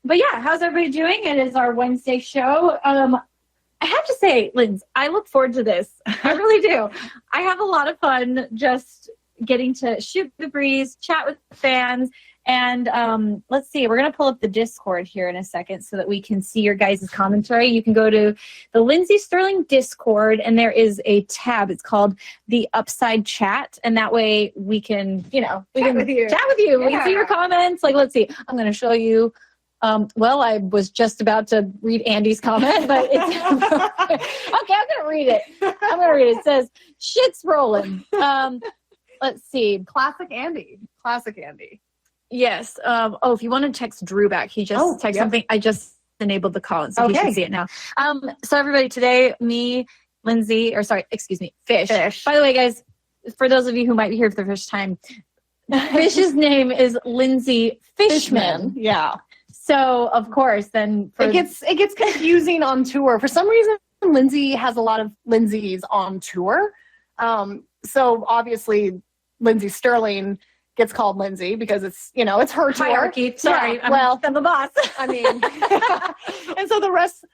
But yeah, how's everybody doing? It is our Wednesday show. I have to say, Linz, I look forward to this. I really do. I have a lot of fun just getting to shoot the breeze, chat with fans. And let's see, we're going to pull up the Discord here in a second so that we can see your guys' commentary. You can go to the Lindsey Stirling Discord, and there is a tab. It's called the Upside Chat. And that way we can, we can chat with you. Yeah. We can see your comments. Like, let's see, I'm going to show you. Well, I was just about to read Andy's comment, but it's okay. I'm going to read it. It says, shit's rolling. Let's see. Classic Andy. Yes. If you want to text Drew back, he just texted something. I just enabled the call, so he should see it now. So everybody, today, Fish. By the way, guys, for those of you who might be here for the first time, Fish's name is Lindsey Fishman. Yeah. So of course, then it gets confusing on tour. For some reason, Lindsey has a lot of Lindseys on tour. So obviously, Lindsey Stirling gets called Lindsey because it's her tour. Hierarchy. Sorry, yeah, I'm the boss. I mean, and so the rest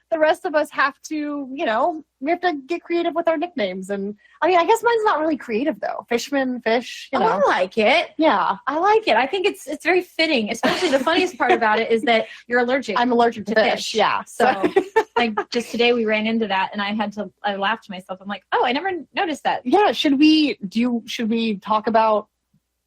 of us have to, we have to get creative with our nicknames. And I mean, I guess mine's not really creative though. Fishman, Fish. I like it. Yeah, I like it. I think it's very fitting. Especially the funniest part about it is that you're allergic. I'm allergic to fish. Yeah. So like just today we ran into that, and I laughed to myself. I'm like, I never noticed that. Yeah. Should we talk about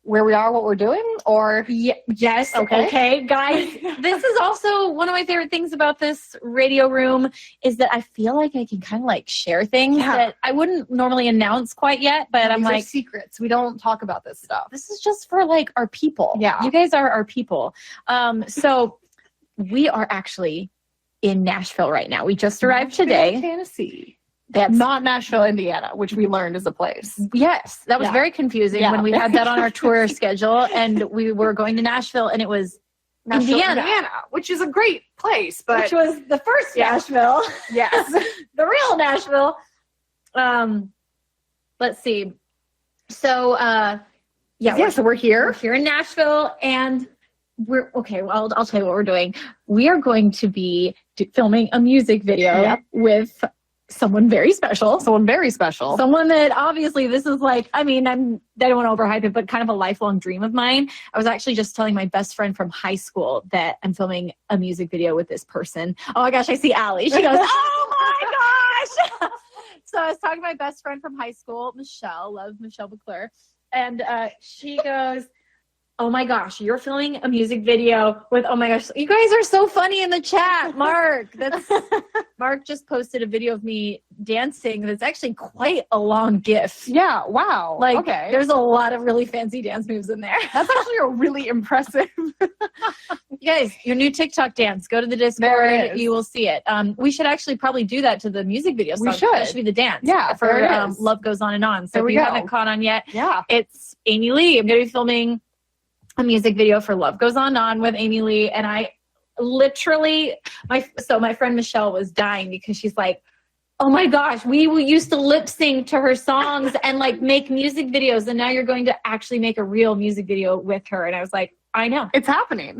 where we are, what we're doing, or yes, okay, guys. This is also one of my favorite things about this radio room is that I feel like I can kind of like share things that I wouldn't normally announce quite yet, but I'm like secrets. We don't talk about this stuff. This is just for like our people. Yeah, you guys are our people. So we are actually in Nashville right now. We just arrived today. Tennessee. That's not Nashville, Indiana, which we learned is a place. Yes, that was very confusing when we had that on our tour schedule, and we were going to Nashville, and it was Indiana, which is a great place, but which was the first Nashville. Yes, the real Nashville. Let's see. So, so we're here. We're here in Nashville, and we're okay. Well, I'll tell you what we're doing. We are going to be filming a music video with someone very special. Someone that obviously this is like, I don't want to overhype it, but kind of a lifelong dream of mine. I was actually just telling my best friend from high school that I'm filming a music video with this person. Oh my gosh, I see Allie. She goes, oh my gosh. So I was talking to my best friend from high school, Michelle, love Michelle BeClaire. And she goes, oh my gosh, you're filming a music video with, oh my gosh, you guys are so funny in the chat. Mark just posted a video of me dancing that's actually quite a long GIF. Yeah, wow. There's a lot of really fancy dance moves in there. That's actually a really impressive. You guys, your new TikTok dance, go to the Discord, you will see it. We should actually probably do that to the music video song. We should. That should be the dance. Yeah, for Love Goes On and On. So if you haven't caught on yet, it's Amy Lee. I'm going to be filming a music video for Love Goes On with Amy Lee, and I literally my friend Michelle was dying because she's like, oh my gosh, we used to lip sync to her songs and like make music videos, and now you're going to actually make a real music video with her. And I was like, I know, it's happening.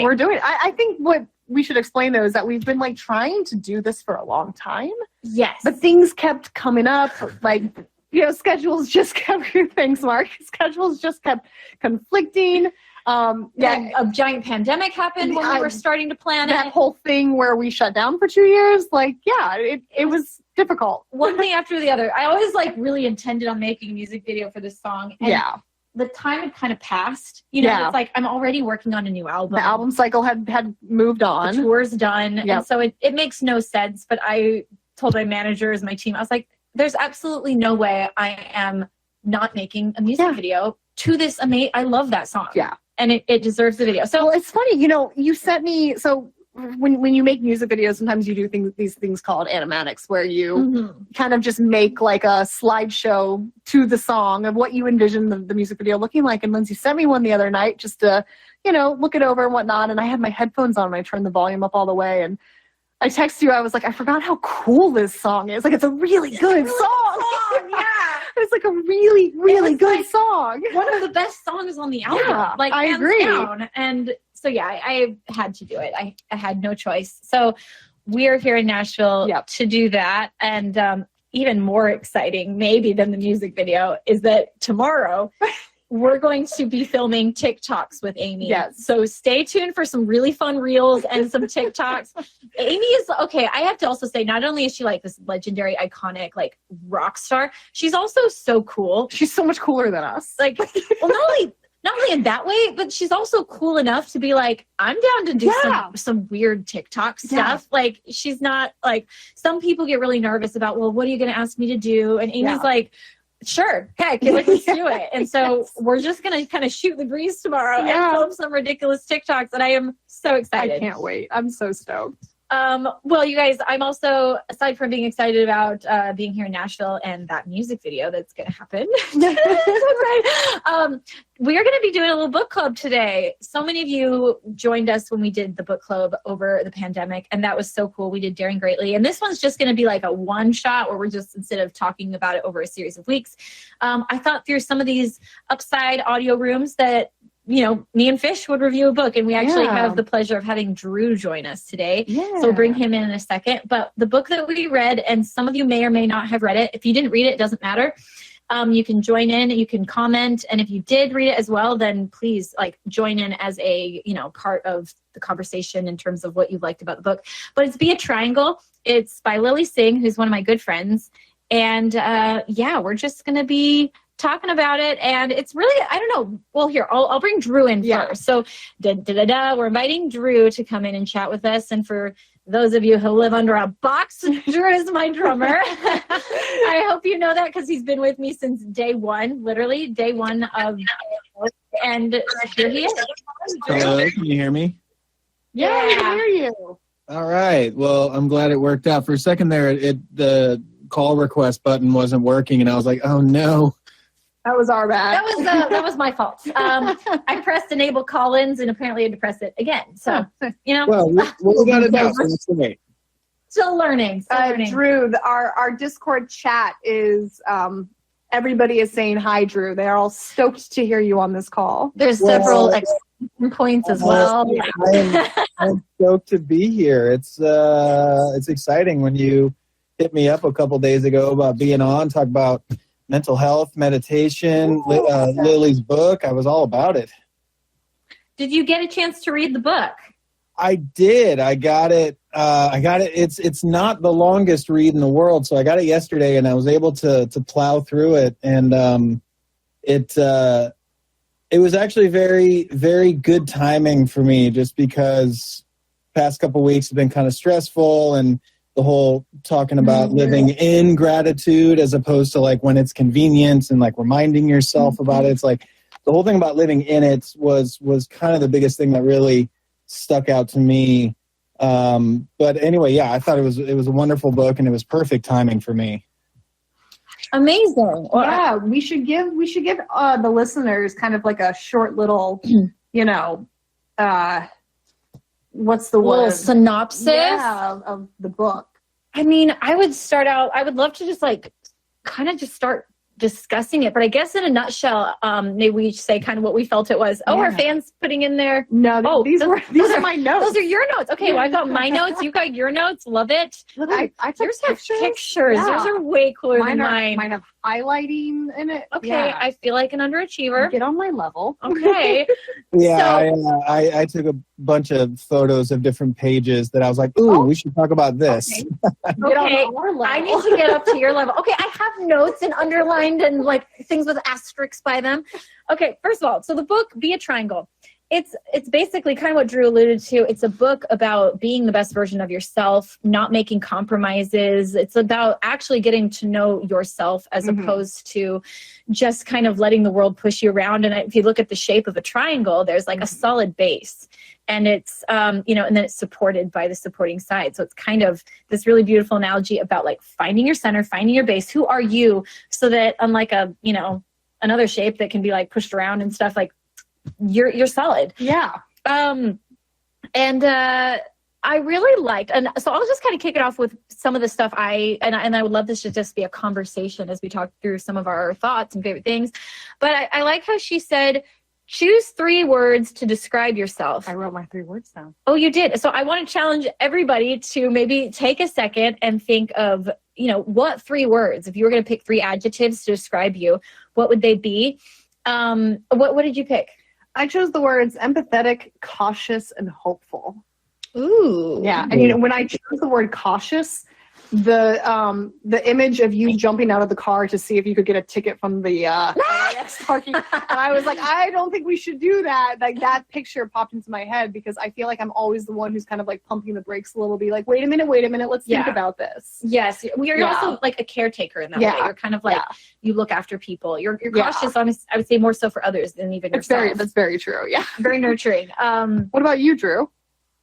We're doing it. I think what we should explain though is that we've been like trying to do this for a long time. Yes, but things kept coming up, like schedules just kept, thanks Mark, schedules just kept conflicting. A giant pandemic happened when we were starting to plan that whole thing where we shut down for 2 years. It was difficult. One thing after the other. I always really intended on making a music video for this song. And the time had kind of passed. It's like I'm already working on a new album. The album cycle had moved on. The tour's done. Yep. And so it makes no sense. But I told my managers, my team, I was like, there's absolutely no way I am not making a music video to this amazing. I love that song. Yeah. And it deserves the video. So it's funny, you sent me, so when you make music videos, sometimes you do these things called animatics where you kind of just make like a slideshow to the song of what you envision the music video looking like. And Lindsey sent me one the other night just to, look it over and whatnot. And I had my headphones on and I turned the volume up all the way. And I texted you, I was like, I forgot how cool this song is. Like, it's a really good song. Yeah. It's like a really, really good song. One of the best songs on the album. Yeah, I agree. Down. And yeah, I had to do it. I had no choice. So we are here in Nashville to do that. And even more exciting, maybe, than the music video is that tomorrow we're going to be filming TikToks with Amy. Yes. So stay tuned for some really fun reels and some TikToks. Amy is, okay, I have to also say, not only is she like this legendary, iconic, like rock star, she's also so cool. She's so much cooler than us. Like, well, not only in that way, but she's also cool enough to be like, I'm down to do some weird TikTok stuff. Like, she's not like, some people get really nervous about, well, what are you going to ask me to do? And Amy's like, sure, heck, let's do it. And so we're just going to kind of shoot the breeze tomorrow and film some ridiculous TikToks. And I am so excited. I can't wait. I'm so stoked. Well, you guys, I'm also, aside from being excited about being here in Nashville and that music video that's going to happen, we are going to be doing a little book club today. So many of you joined us when we did the book club over the pandemic, and that was so cool. We did Daring Greatly, and this one's just going to be like a one shot where we're just, instead of talking about it over a series of weeks, I thought through some of these upside audio rooms that, you know, me and Fish would review a book, and we actually have the pleasure of having Drew join us today. So we'll bring him in a second. But the book that we read, and some of you may or may not have read it, if you didn't read it, it doesn't matter. You can join in, you can comment. And if you did read it as well, then please like join in as a, you know, part of the conversation in terms of what you liked about the book. But it's Be a Triangle. It's by Lily Singh, who's one of my good friends. And we're just going to be talking about it, and it's really, I don't know. Well, here, I'll bring Drew in first. So, we're inviting Drew to come in and chat with us. And for those of you who live under a box, Drew is my drummer. I hope you know that, because he's been with me since day one, literally day one of, and here he is. Hello, can you hear me? Yeah, I can hear you. All right. Well, I'm glad it worked out. For a second there, the call request button wasn't working, and I was like, oh no. That was our bad. That was my fault. I pressed enable call-ins, and apparently I had to press it again. So, you know. Well, we got it now. Still learning. Drew, our Discord chat is, everybody is saying hi, Drew. They're all stoked to hear you on this call. There's several exclamation points as well. I'm stoked to be here. It's exciting when you hit me up a couple days ago about being on, talk about mental health, meditation, Lily's book. I was all about it. Did you get a chance to read the book? I did. I got it. It's not the longest read in the world, so I got it yesterday, and I was able to plow through it. And it was actually very, very good timing for me, just because past couple weeks have been kind of stressful, and the whole talking about living in gratitude as opposed to like when it's convenient and like reminding yourself about it. It's like the whole thing about living in it was kind of the biggest thing that really stuck out to me. But anyway, I thought it was a wonderful book, and it was perfect timing for me. Amazing. Well, we should give the listeners kind of like a short little, you know, what's the word? Synopsis of the book. I mean, I would love to just like kind of just start discussing it, but I guess in a nutshell, maybe we say kind of what we felt it was. Our fans putting in there. No, these are my notes. Those are your notes. Okay, well, I got my notes. You got your notes. Love it. Look, I took pictures. Yeah. Yours are way cooler than mine. Mine have highlighting in it. Okay, I feel like an underachiever. Get on my level. Okay. I took a bunch of photos of different pages that I was like, ooh, we should talk about this. Okay. I need to get up to your level. Okay, I have notes and underlined and like things with asterisks by them. Okay, first of all, so the book, Be a Triangle. It's basically kind of what Drew alluded to. It's a book about being the best version of yourself, not making compromises. It's about actually getting to know yourself as opposed to just kind of letting the world push you around. And if you look at the shape of a triangle, there's like a solid base. And it's, and then it's supported by the supporting side. So it's kind of this really beautiful analogy about like finding your center, finding your base. Who are you? So that unlike another shape that can be like pushed around and stuff, like you're solid. Yeah. And I really liked, and so I'll just kind of kick it off with some of the stuff I would love this to just be a conversation as we talk through some of our thoughts and favorite things. But I like how she said, choose 3 words to describe yourself. I wrote my 3 words down. Oh, you did. So I want to challenge everybody to maybe take a second and think of, what 3 words, if you were going to pick 3 adjectives to describe you, what would they be? What did you pick? I chose the words empathetic, cautious, and hopeful. Ooh. Yeah. And when I chose the word cautious, the image of you jumping out of the car to see if you could get a ticket from the parking, and I was like, I don't think we should do that. Like, that picture popped into my head because I feel like I'm always the one who's kind of like pumping the brakes a little bit, like, wait a minute, let's think about this. Yes, you're also like a caretaker in that way. You're kind of like you look after people. You're cautious. I would say more so for others than even yourself. That's very true. Yeah, very nurturing. What about you, Drew?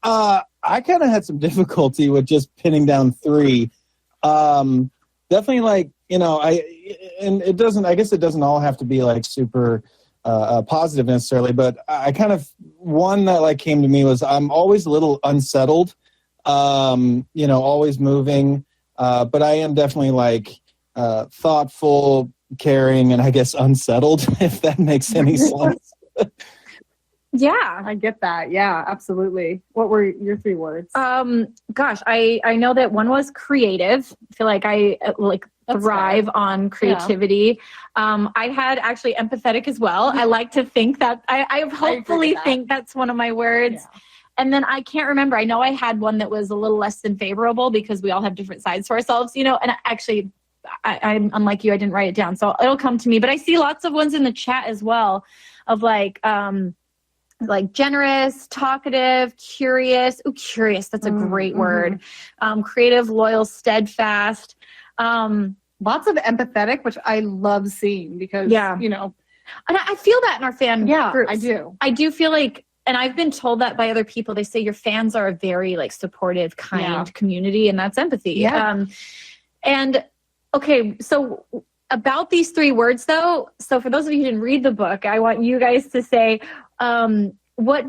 I kind of had some difficulty with just pinning down 3. Definitely, like, I guess it doesn't all have to be like super positive necessarily, but I kind of, one that like came to me was I'm always a little unsettled, always moving, but I am definitely like thoughtful, caring, and I guess unsettled, if that makes any sense. Yeah, I get that. Yeah, absolutely. What were your 3 words? Gosh, I know that one was creative. I feel like I thrive on creativity. Yeah. I had actually empathetic as well. I like to think that I hopefully think that's one of my words. Yeah. And then I can't remember. I know I had one that was a little less than favorable because we all have different sides to ourselves, and actually I'm unlike you. I didn't write it down, so it'll come to me. But I see lots of ones in the chat as well of like generous, talkative, curious. Ooh, curious. That's a great word. Creative, loyal, steadfast. Lots of empathetic, which I love seeing because, and I feel that in our fan groups. I do. I do feel like, and I've been told that by other people, they say your fans are a very like supportive, kind community, and that's empathy. Yeah. And okay, so about these 3 words though, so for those of you who didn't read the book, I want you guys to say, what,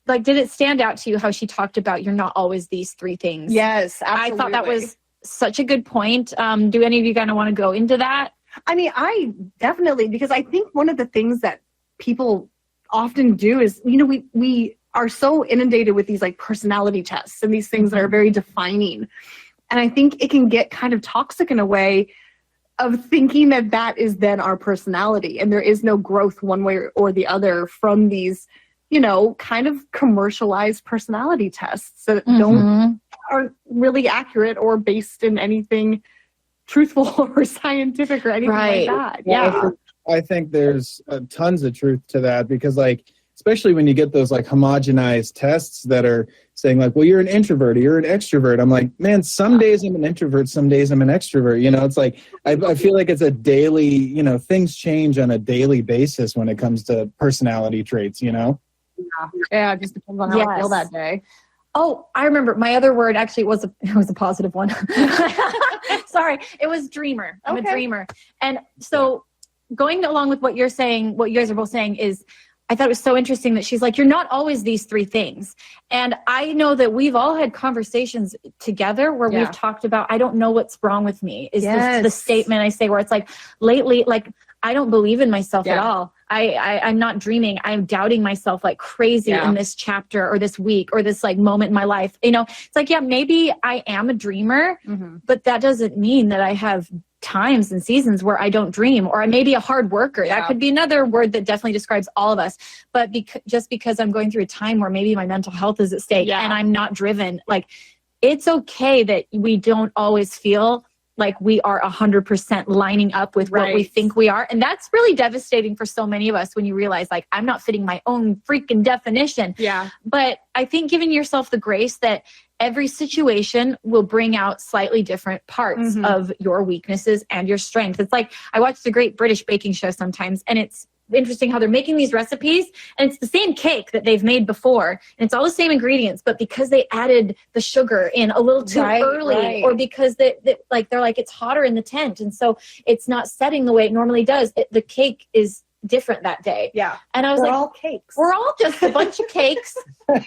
like, did it stand out to you how she talked about you're not always these 3 things? Yes, absolutely. I thought that was such a good point. Do any of you kind of want to go into that? I mean, I definitely, because I think one of the things that people often do is, we are so inundated with these like personality tests and these things that are very defining. And I think it can get kind of toxic in a way of thinking that is then our personality, and there is no growth one way or the other from these, kind of commercialized personality tests that aren't really accurate or based in anything truthful or scientific or anything like that. Yeah. I think there's tons of truth to that because, like, especially when you get those like homogenized tests that are saying like, well, you're an introvert or you're an extrovert. I'm like, man, some days I'm an introvert, some days I'm an extrovert. It's like, I feel like it's a daily, things change on a daily basis when it comes to personality traits, Yeah, it just depends on how I feel that day. Oh, I remember my other word actually was a positive one. Sorry, it was dreamer. I'm a dreamer. And so going along with what you're saying, what you guys are both saying is, I thought it was so interesting that she's like, you're not always these 3 things. And I know that we've all had conversations together where we've talked about, I don't know what's wrong with me. Is this the statement I say where it's like, lately, like, I don't believe in myself at all. I'm not dreaming. I'm doubting myself like crazy in this chapter or this week or this like moment in my life. It's like, maybe I am a dreamer, but that doesn't mean that I have times and seasons where I don't dream, or I may be a hard worker. That could be another word that definitely describes all of us. But just because I'm going through a time where maybe my mental health is at stake and I'm not driven, like, it's okay that we don't always feel like we are 100% lining up with what we think we are. And that's really devastating for so many of us when you realize, like, I'm not fitting my own freaking definition. Yeah. But I think giving yourself the grace that every situation will bring out slightly different parts of your weaknesses and your strengths. It's like, I watch the Great British Baking Show sometimes, and it's interesting how they're making these recipes, and it's the same cake that they've made before, and it's all the same ingredients, but because they added the sugar in a little too early, or because they're like it's hotter in the tent, and so it's not setting the way it normally does, the cake is different that day. Yeah. And I was we're all cakes. We're all just a bunch of cakes.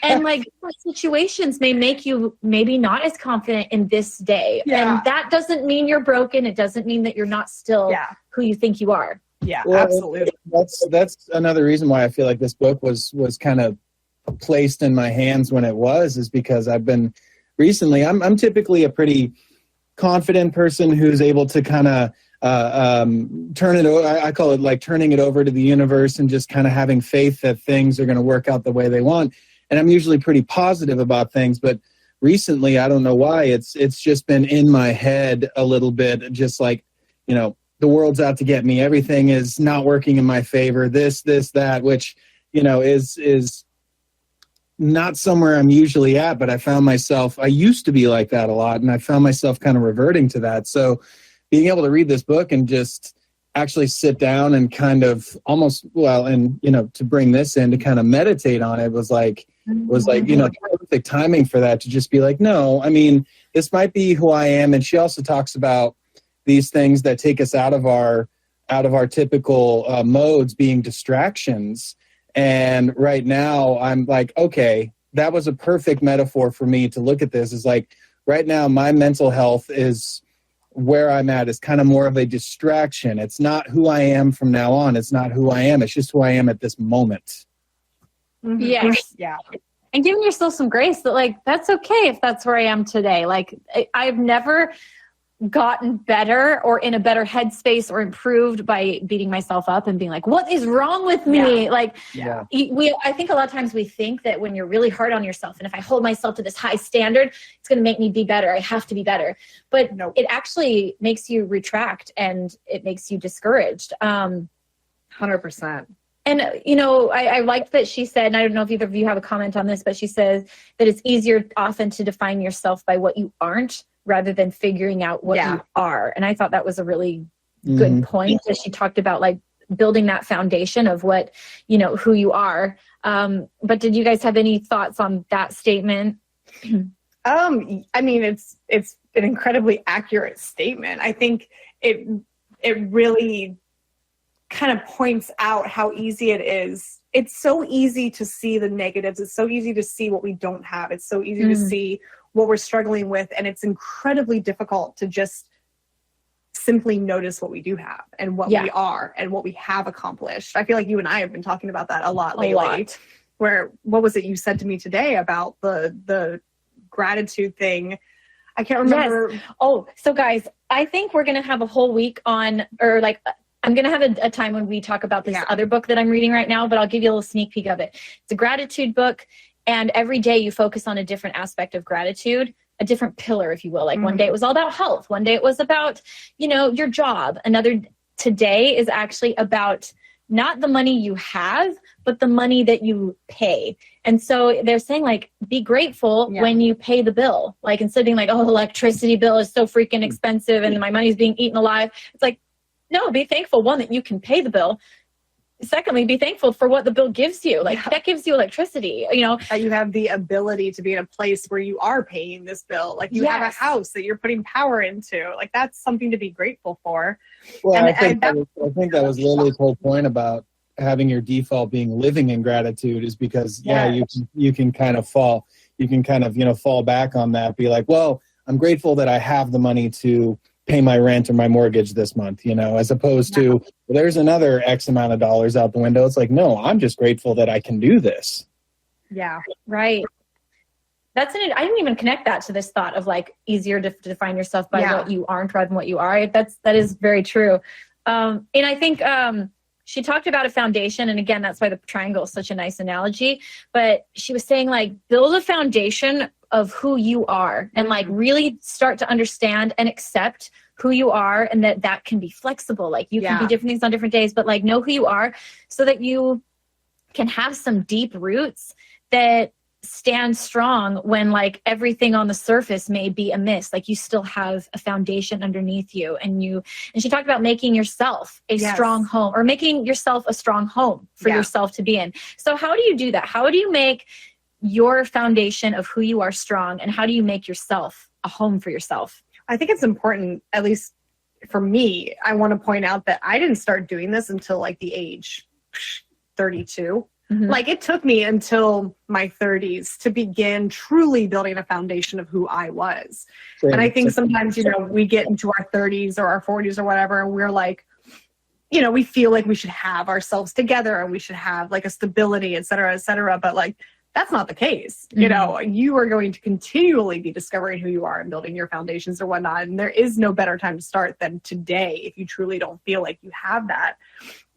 And like, situations may make you maybe not as confident in this day. Yeah. And that doesn't mean you're broken. It doesn't mean that you're not still who you think you are. Yeah, Well, absolutely. That's another reason why I feel like this book was kind of placed in my hands when it was, is because I've been recently, I'm typically a pretty confident person who's able to kind of turn it over. I call it like turning it over to the universe and just kind of having faith that things are going to work out the way they want. And I'm usually pretty positive about things, but recently, I don't know why, it's just been in my head a little bit, just like, the world's out to get me. Everything is not working in my favor. This, that, which, is not somewhere I'm usually at, but I used to be like that a lot, and I found myself kind of reverting to that. So being able to read this book and just actually sit down and kind of almost, to bring this in to kind of meditate on it was like, perfect timing for that, to just be like, no, I mean, this might be who I am. And she also talks about these things that take us out of our typical modes being distractions. And right now I'm like, okay, that was a perfect metaphor for me to look at this. Is like, right now my mental health is where I'm at, is kind of more of a distraction. It's not who I am from now on. It's not who I am. It's just who I am at this moment. Mm-hmm. Yes. Yeah. And giving yourself some grace that, like, that's okay if that's where I am today. Like, I've never gotten better or in a better headspace or improved by beating myself up and being like, what is wrong with me? I think a lot of times we think that when you're really hard on yourself, and if I hold myself to this high standard, it's going to make me be better. I have to be better. But It actually makes you retract, and it makes you discouraged. 100%. And, I liked that she said, and I don't know if either of you have a comment on this, but she says that it's easier often to define yourself by what you aren't rather than figuring out what you are. And I thought that was a really good point, that she talked about, like, building that foundation of what, who you are. But did you guys have any thoughts on that statement? I mean, it's an incredibly accurate statement. I think it really kind of points out how easy it is. It's so easy to see the negatives. It's so easy to see what we don't have. It's so easy to see what we're struggling with. And it's incredibly difficult to just simply notice what we do have and what we are and what we have accomplished. I feel like you and I have been talking about that a lot lately. Where, what was it you said to me today about the gratitude thing? I can't remember. Yes. Oh, so guys, I think we're going to have a whole week on, or like, I'm going to have a time when we talk about this other book that I'm reading right now, but I'll give you a little sneak peek of it. It's a gratitude book, and every day you focus on a different aspect of gratitude, a different pillar, if you will. Like one day it was all about health. One day it was about, your job. Today is actually about not the money you have, but the money that you pay. And so they're saying, like, be grateful when you pay the bill. Like, instead of being like, oh, electricity bill is so freaking expensive and my money's being eaten alive. It's like, no, be thankful, one, that you can pay the bill. Secondly, be thankful for what the bill gives you. Like, that gives you electricity, That you have the ability to be in a place where you are paying this bill. Like, you have a house that you're putting power into. Like, that's something to be grateful for. Well, I think that was Lily's whole point about having your default being living in gratitude, is because, you can kind of fall back on that. Be like, well, I'm grateful that I have the money to pay my rent or my mortgage this month, as opposed to, well, there's another X amount of dollars out the window. It's like, no, I'm just grateful that I can do this. Yeah. Right. I didn't even connect that to this thought of, like, easier to define yourself by what you aren't rather than what you are. That is very true. And I think she talked about a foundation, and again, that's why the triangle is such a nice analogy. But she was saying, like, build a foundation of who you are, and, like, really start to understand and accept who you are, and that can be flexible. Like, you can be different things on different days, but, like, know who you are so that you can have some deep roots that stand strong when, like, everything on the surface may be amiss. Like, you still have a foundation underneath you, and she talked about making yourself a strong home, or making yourself a strong home for yourself to be in. So how do you do that? How do you make your foundation of who you are strong, and how do you make yourself a home for yourself? I think it's important, at least for me, I want to point out that I didn't start doing this until, like, the age 32. Like, it took me until my 30s to begin truly building a foundation of who I was. And I think sometimes, we get into our 30s or our 40s or whatever, and we're like, we feel like we should have ourselves together and we should have like a stability, et cetera, but like, that's not the case. You are going to continually be discovering who you are and building your foundations or whatnot. And there is no better time to start than today if you truly don't feel like you have that.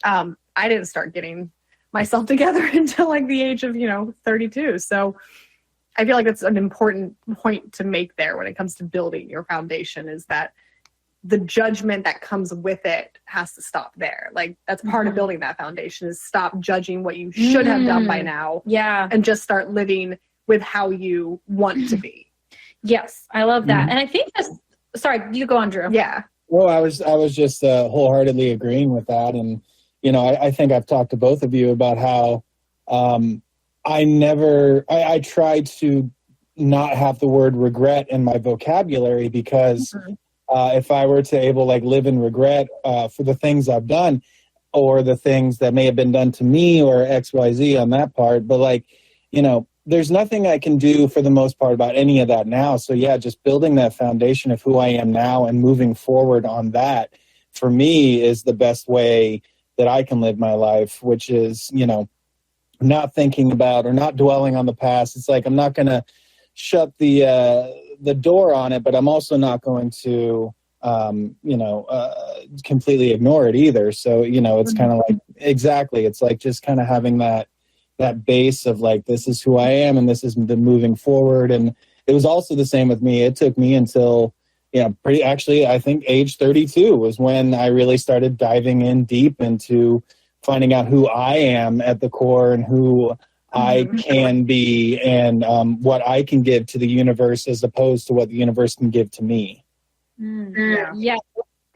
I didn't start getting myself together until like the age of, 32. So I feel like that's an important point to make there when it comes to building your foundation, is that the judgment that comes with it has to stop there. Like, that's part of building that foundation, is stop judging what you should have done by now. Yeah. And just start living with how you want to be. Yes. I love that. And I think sorry, you go on, Drew. Yeah. Well, I was just wholeheartedly agreeing with that. And, I think I've talked to both of you about how I tried to not have the word regret in my vocabulary, because if I were to live in regret for the things I've done, or the things that may have been done to me, or XYZ on that part, but there's nothing I can do for the most part about any of that now. So yeah, just building that foundation of who I am now and moving forward on that, for me, is the best way that I can live my life, which is, not thinking about or not dwelling on the past. It's like, I'm not going to shut the door on it, but I'm also not going to, completely ignore it either. So, it's kind of like, exactly. It's like just kind of having that base of like, this is who I am and this is the moving forward. And it was also the same with me. It took me until, I think age 32 was when I really started diving in deep into finding out who I am at the core and who I can be, and what I can give to the universe as opposed to what the universe can give to me. Yeah,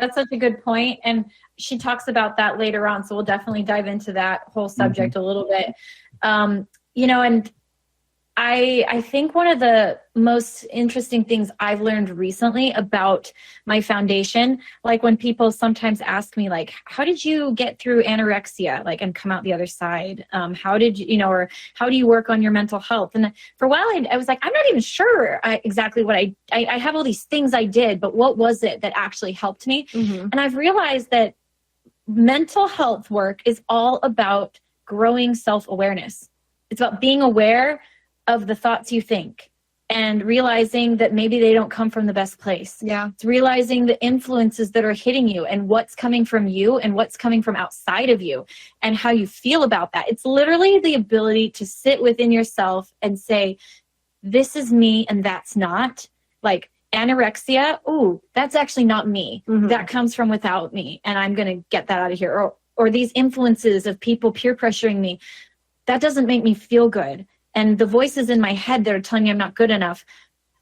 that's such a good point. And she talks about that later on. So we'll definitely dive into that whole subject a little bit. And I think one of the most interesting things I've learned recently about my foundation, like when people sometimes ask me, like, how did you get through anorexia, and come out the other side? How did you, or how do you work on your mental health? And for a while, I was like, I'm not even sure exactly what I have all these things I did, but what was it that actually helped me? And I've realized that mental health work is all about growing self-awareness. It's about being aware of the thoughts you think and realizing that maybe they don't come from the best place. Yeah. It's realizing the influences that are hitting you and what's coming from you and what's coming from outside of you and how you feel about that. It's literally the ability to sit within yourself and say, this is me and that's not. Like anorexia, ooh, that's actually not me. That comes from without me, and I'm going to get that out of here. Or these influences of people peer pressuring me, that doesn't make me feel good. And the voices in my head that are telling me I'm not good enough,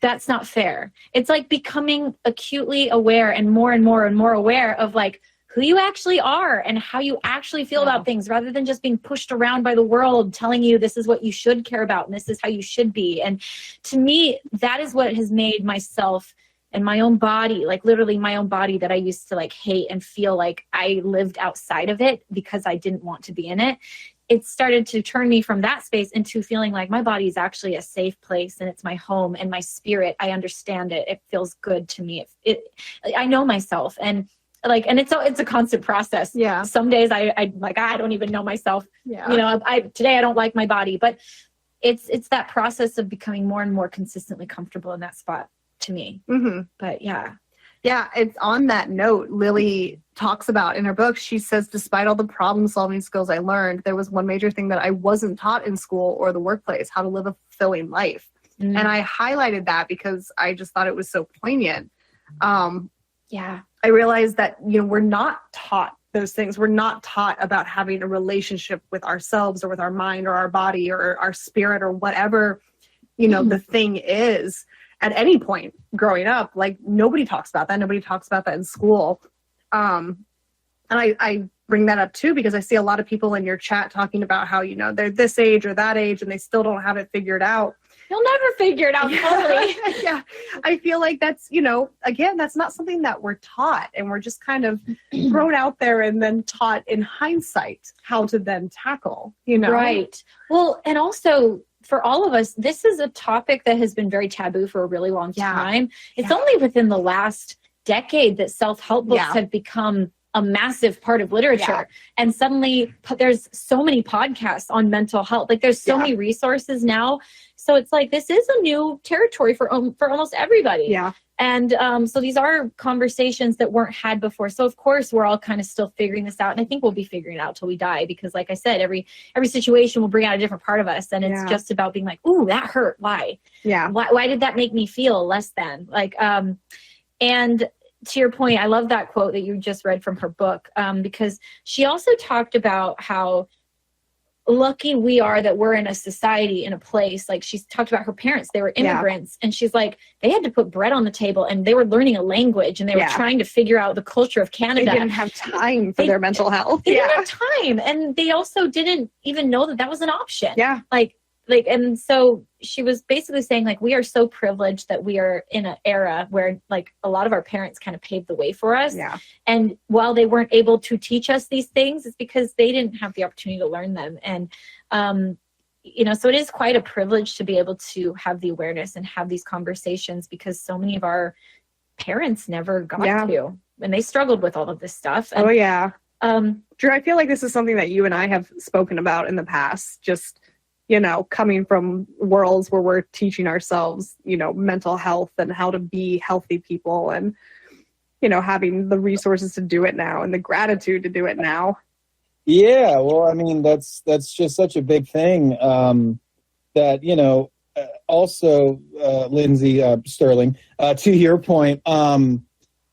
that's not fair. It's like becoming acutely aware and more aware of like who you actually are and how you actually feel about things, rather than just being pushed around by the world telling you this is what you should care about and this is how you should be. And to me, that is what has made myself and my own body, like literally my own body that I used to like hate and feel like I lived outside of it because I didn't want to be in it. It started to turn me from that space into feeling like my body is actually a safe place and it's my home, and my spirit, I understand it. It feels good to me. I know myself, and it's a constant process. Yeah. Some days I don't even know myself. Yeah. Today I don't like my body, but it's that process of becoming more and more consistently comfortable in that spot to me. But yeah. Yeah, it's on that note, Lily talks about in her book, she says, despite all the problem-solving skills I learned, there was one major thing that I wasn't taught in school or the workplace, how to live a fulfilling life. And I highlighted that because I just thought it was so poignant. Yeah. I realized that, we're not taught those things. We're not taught about having a relationship with ourselves or with our mind or our body or our spirit or whatever, the thing is. At any point growing up, like nobody talks about that. Nobody talks about that in school. And I bring that up too, because I see a lot of people in your chat talking about how, they're this age or that age and they still don't have it figured out. You'll never figure it out totally. Yeah. I feel like that's, again, that's not something that we're taught, and we're just kind of thrown out there and then taught in hindsight how to then tackle, Right. Well, and also, for all of us, this is a topic that has been very taboo for a really long time. It's only within the last decade that self-help books have become a massive part of literature. And suddenly there's so many podcasts on mental health. Like there's so many resources now. So it's like, this is a new territory for almost everybody. Yeah. And so these are conversations that weren't had before. So of course we're all kind of still figuring this out. And I think we'll be figuring it out till we die, because like I said, every situation will bring out a different part of us. And it's just about being like, ooh, that hurt. Why? Yeah. Why did that make me feel less than? Like, and to your point, I love that quote that you just read from her book, because she also talked about how lucky we are that we're in a society, in a place. Like she's talked about her parents, they were immigrants, and she's like, they had to put bread on the table, and they were learning a language, and they were trying to figure out the culture of Canada. They didn't have time for their mental health. They didn't have time, and they also didn't even know that was an option. Yeah. And so she was basically saying, like, we are so privileged that we are in an era where, like, a lot of our parents kind of paved the way for us. Yeah. And while they weren't able to teach us these things, it's because they didn't have the opportunity to learn them. And, so it is quite a privilege to be able to have the awareness and have these conversations, because so many of our parents never got to, and they struggled with all of this stuff. And, Drew, I feel like this is something that you and I have spoken about in the past, just coming from worlds where we're teaching ourselves, mental health and how to be healthy people, and, having the resources to do it now and the gratitude to do it now. Yeah. Well, I mean, that's just such a big thing, that, also, Lindsey Stirling, to your point,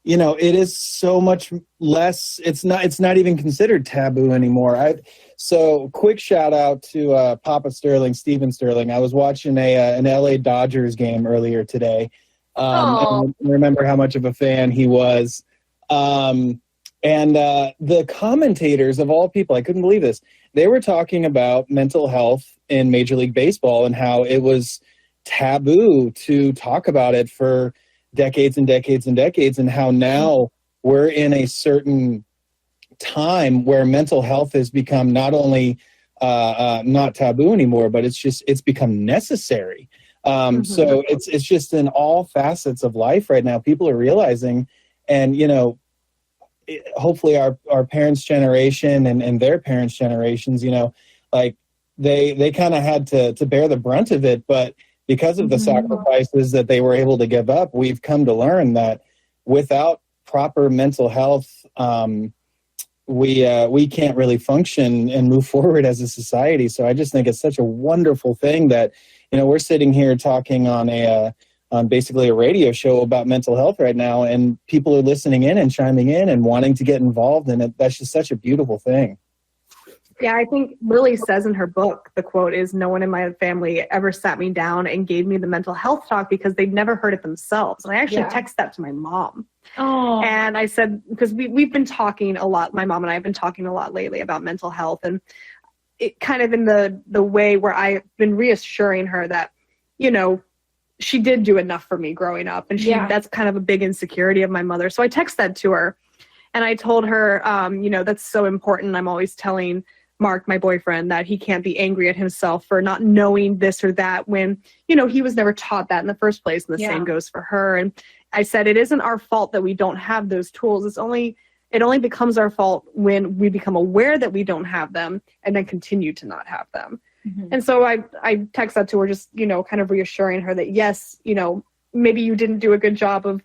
it is so much less. It's not even considered taboo anymore. So quick shout out to Papa Stirling, Steven Stirling. I was watching an LA Dodgers game earlier today. And remember how much of a fan he was. And the commentators, of all people, I couldn't believe this. They were talking about mental health in Major League Baseball and how it was taboo to talk about it for decades and decades and decades, and how now we're in a certain time where mental health has become not only not taboo anymore, but it's become necessary. So it's just in all facets of life right now. People are realizing, and hopefully our parents' generation and their parents' generations, like they kind of had to bear the brunt of it, but because of the sacrifices that they were able to give up, we've come to learn that without proper mental health, we can't really function and move forward as a society. So I just think it's such a wonderful thing that, we're sitting here talking on basically a radio show about mental health right now, and people are listening in and chiming in and wanting to get involved in it. That's just such a beautiful thing. Yeah, I think Lily says in her book, the quote is, no one in my family ever sat me down and gave me the mental health talk because they'd never heard it themselves. And I actually texted that to my mom. Oh. And I said, because we've been talking a lot, my mom and I have been talking a lot lately about mental health, and it kind of in the way where I've been reassuring her that, she did do enough for me growing up. And that's kind of a big insecurity of my mother. So I texted that to her, and I told her, that's so important. I'm always telling Mark, my boyfriend, that he can't be angry at himself for not knowing this or that when, he was never taught that in the first place. And the same goes for her. And I said, it isn't our fault that we don't have those tools. It only becomes our fault when we become aware that we don't have them and then continue to not have them. And so I text that to her, just, kind of reassuring her that, yes, maybe you didn't do a good job of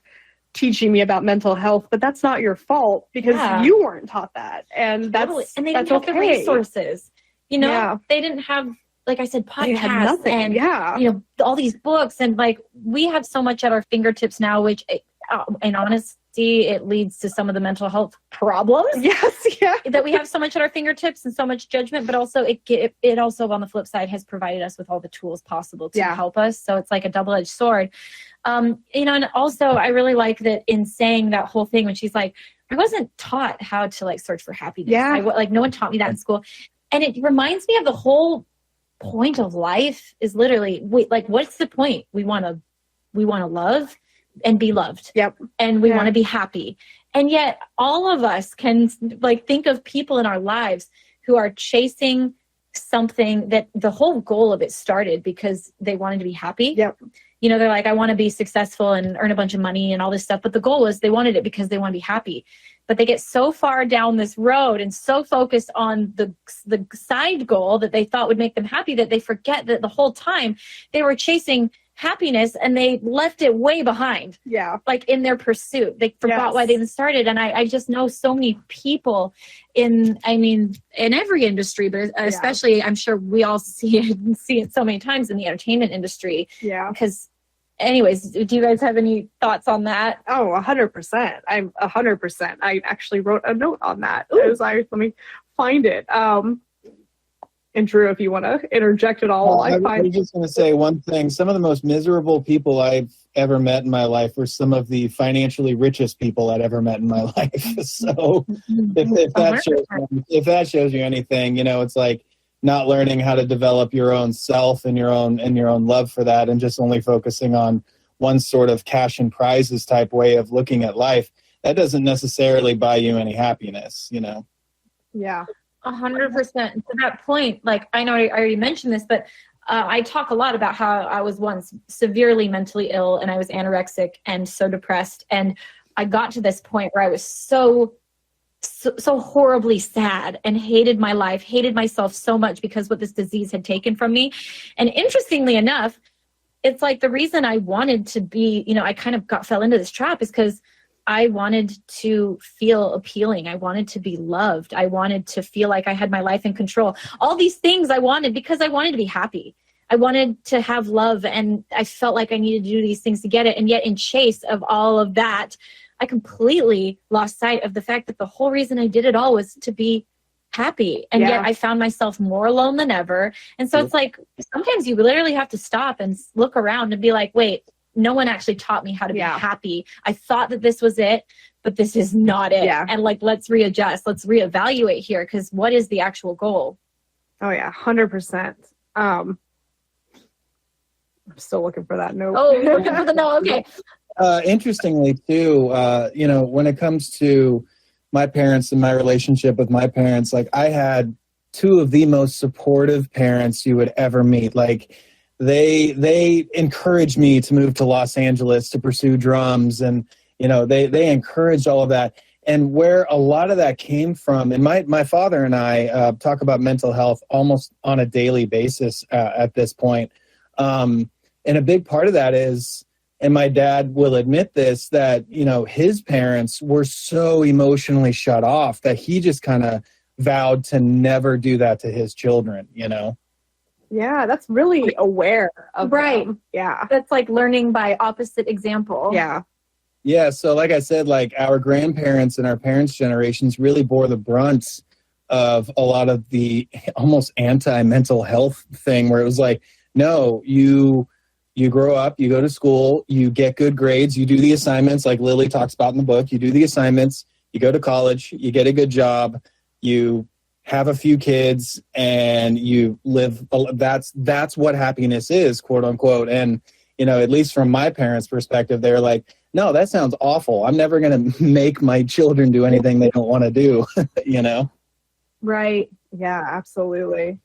teaching me about mental health, but that's not your fault, because you weren't taught that. And and they didn't have the resources, they didn't have, like I said, podcasts and, all these books. And like, we have so much at our fingertips now, which in honesty, it leads to some of the mental health problems. That we have so much at our fingertips and so much judgment, but also it also on the flip side has provided us with all the tools possible to help us. So it's like a double-edged sword. And also I really like that in saying that whole thing when she's like, I wasn't taught how to like search for happiness. No one taught me that in school. And it reminds me of the whole point of life is literally, what's the point? We want to love and be loved. And we want to be happy. And yet all of us can like think of people in our lives who are chasing something that the whole goal of it started because they wanted to be happy. Yep. You know, they're like, I want to be successful and earn a bunch of money and all this stuff. But the goal was they wanted it because they want to be happy. But they get so far down this road and so focused on the side goal that they thought would make them happy that they forget that the whole time they were chasing happiness and they left it way behind. Yeah. Like in their pursuit. They forgot why they even started. And I just know so many people in every industry, but especially I'm sure we all see it so many times in the entertainment industry. Yeah. Because anyways, do you guys have any thoughts on that? Oh, 100%. I'm 100%. I actually wrote a note on that. Let me find it. And Drew, if you want to interject at all, I was just going to say one thing. Some of the most miserable people I've ever met in my life were some of the financially richest people I'd ever met in my life. So if that shows you anything, you know, it's like not learning how to develop your own self and your own love for that, and just only focusing on one sort of cash and prizes type way of looking at life. That doesn't necessarily buy you any happiness, you know? Yeah. 100%. To that point, like I know I already mentioned this, but I talk a lot about how I was once severely mentally ill and I was anorexic and so depressed. And I got to this point where I was so horribly sad and hated my life, hated myself so much because what this disease had taken from me. And interestingly enough, it's like the reason I wanted to be, you know, I kind of fell into this trap is because I wanted to feel appealing. I wanted to be loved. I wanted to feel like I had my life in control. All these things I wanted because I wanted to be happy. I wanted to have love, and I felt like I needed to do these things to get it. And yet in chase of all of that, I completely lost sight of the fact that the whole reason I did it all was to be happy. And yet I found myself more alone than ever. And so it's like, sometimes you literally have to stop and look around and be like, wait, no one actually taught me how to be happy. I thought that this was it, but this is not it. Yeah. And like, let's readjust, let's reevaluate here. Cause what is the actual goal? Oh yeah. 100%. I'm still looking for that note. Oh, you're looking for the note. Okay. Interestingly too, you know, when it comes to my parents and my relationship with my parents, like I had two of the most supportive parents you would ever meet. Like, they encouraged me to move to Los Angeles to pursue drums, and you know they encouraged all of that. And where a lot of that came from, and my father and I talk about mental health almost on a daily basis at this point. And a big part of that is, and my dad will admit this, that you know his parents were so emotionally shut off that he just kind of vowed to never do that to his children. You know. Yeah, that's really aware of them. Yeah. That's like learning by opposite example. Yeah. Yeah, so like I said, like our grandparents and our parents' generations really bore the brunt of a lot of the almost anti-mental health thing, where it was like, no, you grow up, you go to school, you get good grades, you do the assignments like Lily talks about in the book, you do the assignments, you go to college, you get a good job, you have a few kids, and you live. That's what happiness is, quote unquote. And you know, at least from my parents' perspective, they're like, no, that sounds awful. I'm never going to make my children do anything they don't want to do. You know? Right. Yeah, absolutely.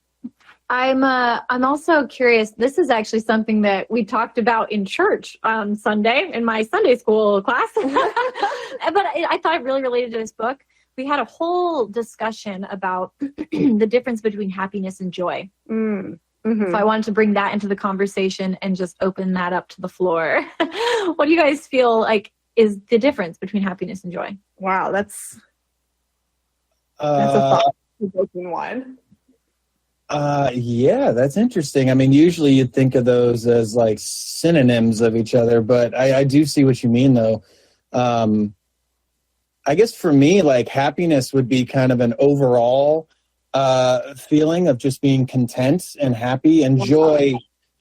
I'm also curious. This is actually something that we talked about in church on Sunday in my Sunday school class, but I thought it really related to this book. We had a whole discussion about the difference between happiness and joy. Mm-hmm. So I wanted to bring that into the conversation and just open that up to the floor. What do you guys feel like is the difference between happiness and joy? Wow, that's a thought-provoking one. Yeah, that's interesting. I mean, usually you'd think of those as like synonyms of each other, but I do see what you mean, though. I guess for me, like happiness would be kind of an overall feeling of just being content and happy, and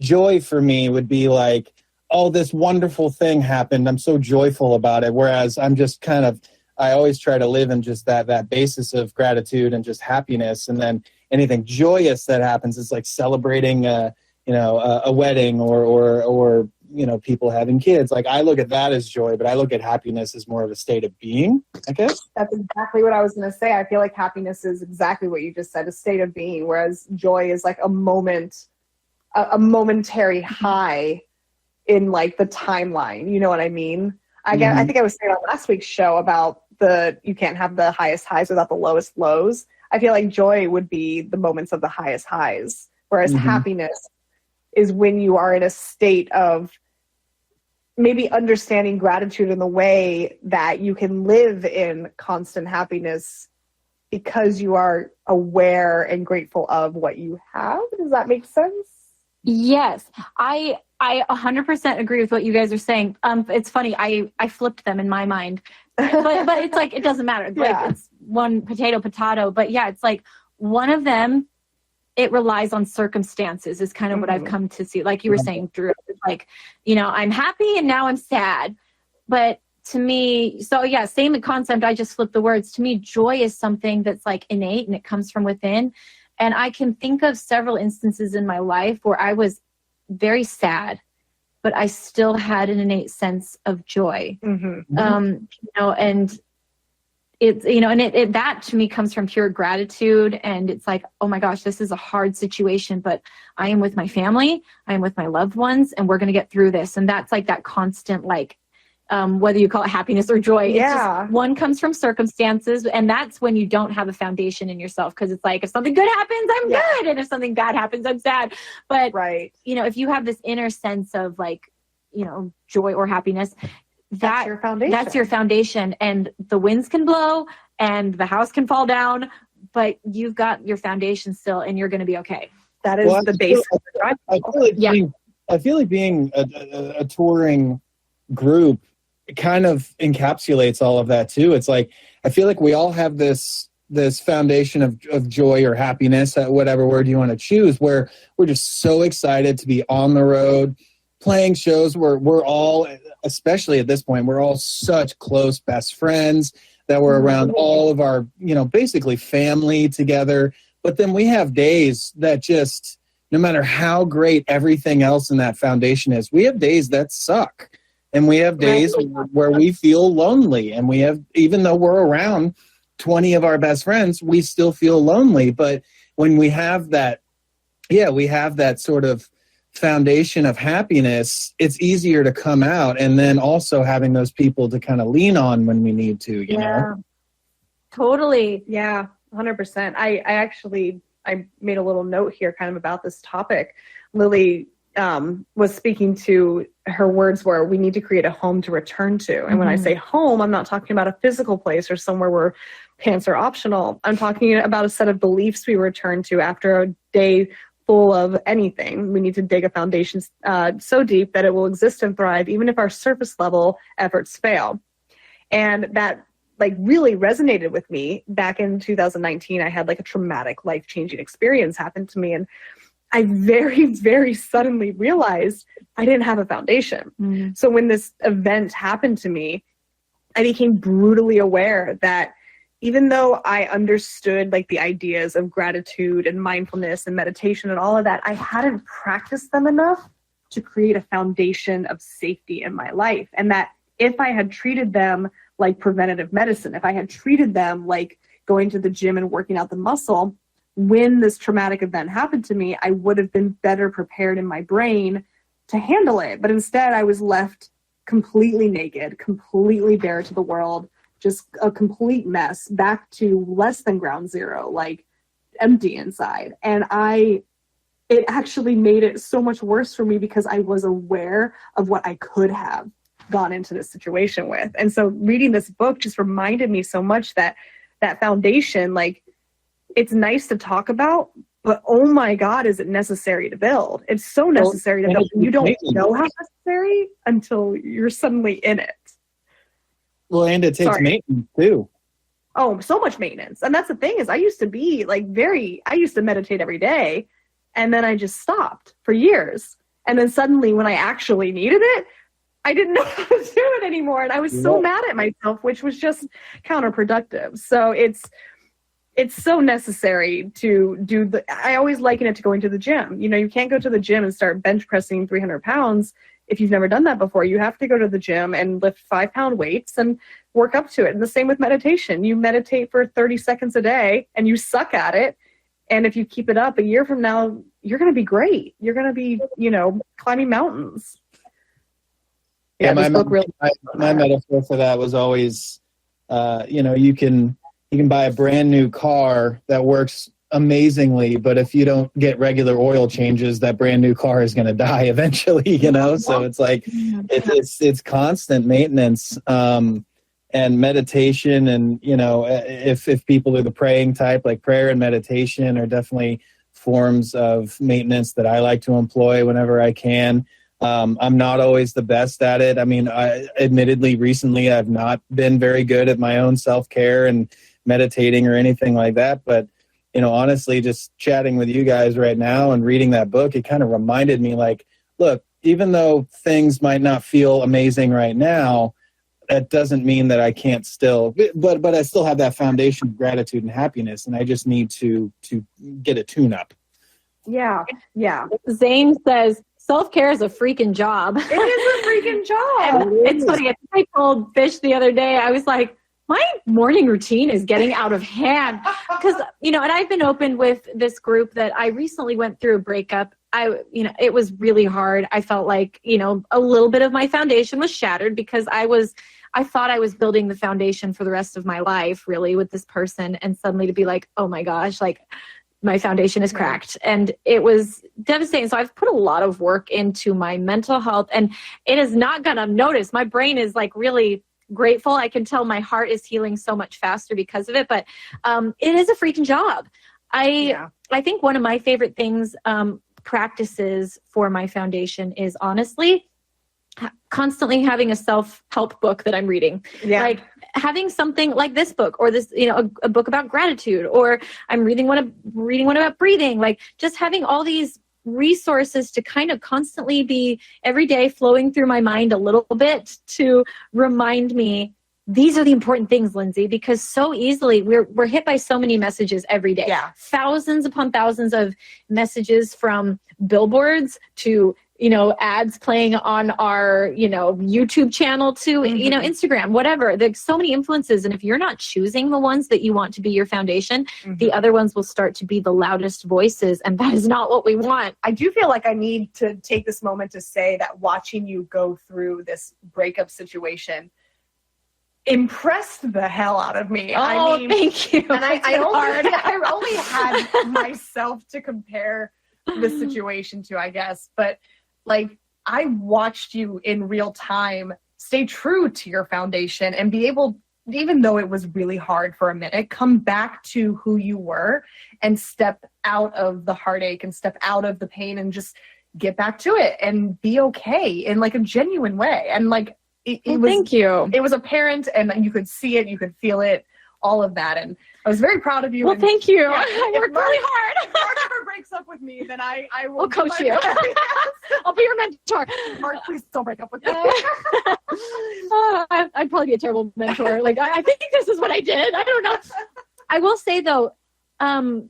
joy for me would be like, oh, this wonderful thing happened, I'm so joyful about it. Whereas I'm just kind of, I always try to live in just that basis of gratitude and just happiness. And then anything joyous that happens is like celebrating a wedding or people having kids. Like, I look at that as joy, but I look at happiness as more of a state of being, I guess. That's exactly what I was going to say. I feel like happiness is exactly what you just said, a state of being, whereas joy is like a momentary high in like the timeline. You know what I mean? I think I was saying on last week's show about you can't have the highest highs without the lowest lows. I feel like joy would be the moments of the highest highs, whereas happiness is when you are in a state of maybe understanding gratitude in the way that you can live in constant happiness because you are aware and grateful of what you have. Does that make sense? Yes. I 100% agree with what you guys are saying. It's funny. I flipped them in my mind, but it's like, it doesn't matter. Like, it's one potato. But yeah, it's like one of them, it relies on circumstances is kind of what I've come to see. Like you were saying, Drew, like, I'm happy and now I'm sad. But to me, so yeah, same concept. I just flipped the words. To me, joy is something that's like innate and it comes from within. And I can think of several instances in my life where I was very sad, but I still had an innate sense of joy. And it's, and that to me comes from pure gratitude. And it's like, oh my gosh, this is a hard situation, but I am with my family, I am with my loved ones, and we're going to get through this. And that's like that constant, like, whether you call it happiness or joy, it's just, one comes from circumstances. And that's when you don't have a foundation in yourself. Cause it's like, if something good happens, I'm good. And if something bad happens, I'm sad. But, if you have this inner sense of like, joy or happiness, that's your foundation. That's your foundation. And the winds can blow and the house can fall down, but you've got your foundation still and you're going to be okay. That is the base. I feel like being a touring group kind of encapsulates all of that too. It's like, I feel like we all have this foundation of joy or happiness, whatever word you want to choose, where we're just so excited to be on the road, playing shows where we're all, especially at this point, we're all such close best friends that we're around all of our, basically family together. But then we have days that just, no matter how great everything else in that foundation is, we have days that suck. And we have days where we feel lonely. And we have, even though we're around 20 of our best friends, we still feel lonely. But when we have that, we have that sort of foundation of happiness, it's easier to come out, and then also having those people to kind of lean on when we need to, you know? Totally. Yeah, 100%. I made a little note here kind of about this topic. Lily was speaking to, her words were, we need to create a home to return to. And when I say home, I'm not talking about a physical place or somewhere where pants are optional. I'm talking about a set of beliefs we return to after a day full of anything. We need to dig a foundation so deep that it will exist and thrive even if our surface level efforts fail. And that like really resonated with me. Back in 2019, I had like a traumatic life-changing experience happen to me, and I very, very suddenly realized I didn't have a foundation. So when this event happened to me, I became brutally aware that even though I understood like the ideas of gratitude and mindfulness and meditation and all of that, I hadn't practiced them enough to create a foundation of safety in my life. And that if I had treated them like preventative medicine, if I had treated them like going to the gym and working out the muscle, when this traumatic event happened to me, I would have been better prepared in my brain to handle it. But instead, I was left completely naked, completely bare to the world, just a complete mess, back to less than ground zero, like empty inside. And it actually made it so much worse for me because I was aware of what I could have gone into this situation with. And so reading this book just reminded me so much that that foundation, like, it's nice to talk about, but oh my God, is it necessary to build? It's so necessary to build. You don't know how necessary until you're suddenly in it. Well, and it takes maintenance too. Oh, so much maintenance. And that's the thing is I used to be like I used to meditate every day, and then I just stopped for years. And then suddenly when I actually needed it, I didn't know how to do it anymore. And I was so mad at myself, which was just counterproductive. So it's so necessary to do I always liken it to going to the gym. You know, you can't go to the gym and start bench pressing 300 pounds if you've never done that before, you have to go to the gym and lift 5-pound weights and work up to it. And the same with meditation. You meditate for 30 seconds a day and you suck at it. And if you keep it up, a year from now, you're going to be great. You're going to be, climbing mountains. Yeah, my metaphor for that was always, you can buy a brand new car that works amazingly, but if you don't get regular oil changes, that brand new car is going to die eventually. So it's like it's constant maintenance. And meditation, and if people are the praying type, like prayer and meditation are definitely forms of maintenance that I like to employ whenever I can. I'm not always the best at it. I mean, admittedly, recently I've not been very good at my own self-care and meditating or anything like that. But, honestly, just chatting with you guys right now and reading that book, it kind of reminded me, like, look, even though things might not feel amazing right now, that doesn't mean that I can't still, but I still have that foundation of gratitude and happiness, and I just need to get a tune-up. Yeah. Zane says, self-care is a freaking job. It is a freaking job. It's funny. I think I told Fish the other day, I was like, my morning routine is getting out of hand. Because, and I've been open with this group that I recently went through a breakup. It was really hard. I felt like, a little bit of my foundation was shattered because I thought I was building the foundation for the rest of my life, really, with this person. And suddenly to be like, oh my gosh, like my foundation is cracked. And it was devastating. So I've put a lot of work into my mental health, and it is not going to notice. My brain is like really grateful. I can tell my heart is healing so much faster because of it. But it is a freaking job. I think one of my favorite things, practices for my foundation is honestly constantly having a self-help book that I'm reading. Yeah. Like having something like this book or this, a book about gratitude, or I'm reading one about breathing, like just having all these resources to kind of constantly be every day flowing through my mind a little bit to remind me these are the important things, Lindsey, because so easily we're hit by so many messages every day. Yeah. Thousands upon thousands of messages from billboards to, ads playing on our, YouTube channel to, Instagram, whatever. There's so many influences. And if you're not choosing the ones that you want to be your foundation, the other ones will start to be the loudest voices. And that is not what we want. I do feel like I need to take this moment to say that watching you go through this breakup situation impressed the hell out of me. Oh, thank you. And I only had myself to compare the situation to, I guess. But like, I watched you in real time stay true to your foundation and be able, even though it was really hard for a minute, come back to who you were and step out of the heartache and step out of the pain and just get back to it and be okay in like a genuine way. And like, thank you. It was apparent, and you could see it, you could feel it, all of that. And I was very proud of you. Well, thank you. I worked really hard. If Mark ever breaks up with me, then I will coach you. I'll be your mentor. Mark, please don't break up with me. I'd probably be a terrible mentor. Like, I think this is what I did. I don't know. I will say, though,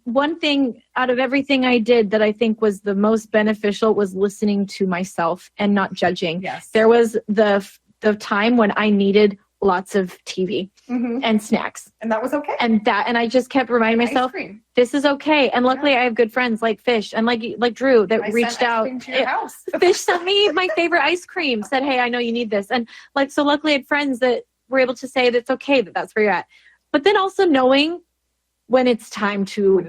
one thing out of everything I did that I think was the most beneficial was listening to myself and not judging. Yes. There was the time when I needed lots of TV and snacks. And that was okay. And I just kept reminding myself, this is okay. And luckily I have good friends like Fish and like Drew that reached out. To your house. Fish sent me my favorite ice cream, said, hey, I know you need this. And so luckily I had friends that were able to say that's okay, that's where you're at. But then also knowing when it's time to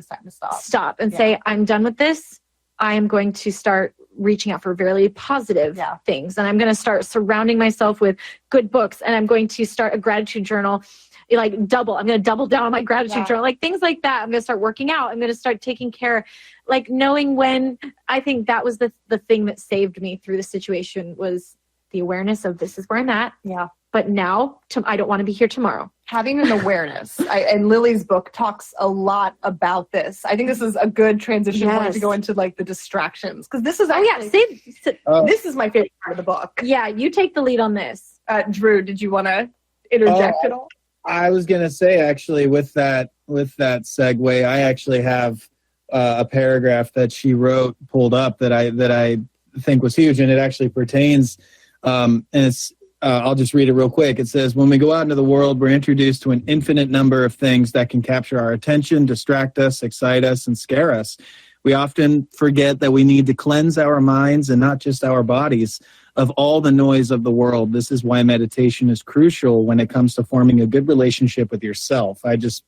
stop and say, I'm done with this. I am going to start reaching out for very positive things. And I'm going to start surrounding myself with good books. And I'm going to start a gratitude journal, I'm going to double down on my gratitude journal, like things like that. I'm going to start working out. I'm going to start taking care, like knowing when. I think that was the thing that saved me through the situation was the awareness of this is where I'm at. Yeah. But now I don't want to be here tomorrow. Having an awareness. And Lily's book talks a lot about this. I think this is a good transition point to go into like the distractions. Because this is this is my favorite part of the book. Yeah, you take the lead on this. Drew, did you want to interject at all? I was going to say, actually, with that segue, I actually have a paragraph that she wrote pulled up that I think was huge, and it actually pertains. And it's I'll just read it real quick. It says, when we go out into the world, we're introduced to an infinite number of things that can capture our attention, distract us, excite us, and scare us. We often forget that we need to cleanse our minds and not just our bodies of all the noise of the world. This is why meditation is crucial when it comes to forming a good relationship with yourself. I just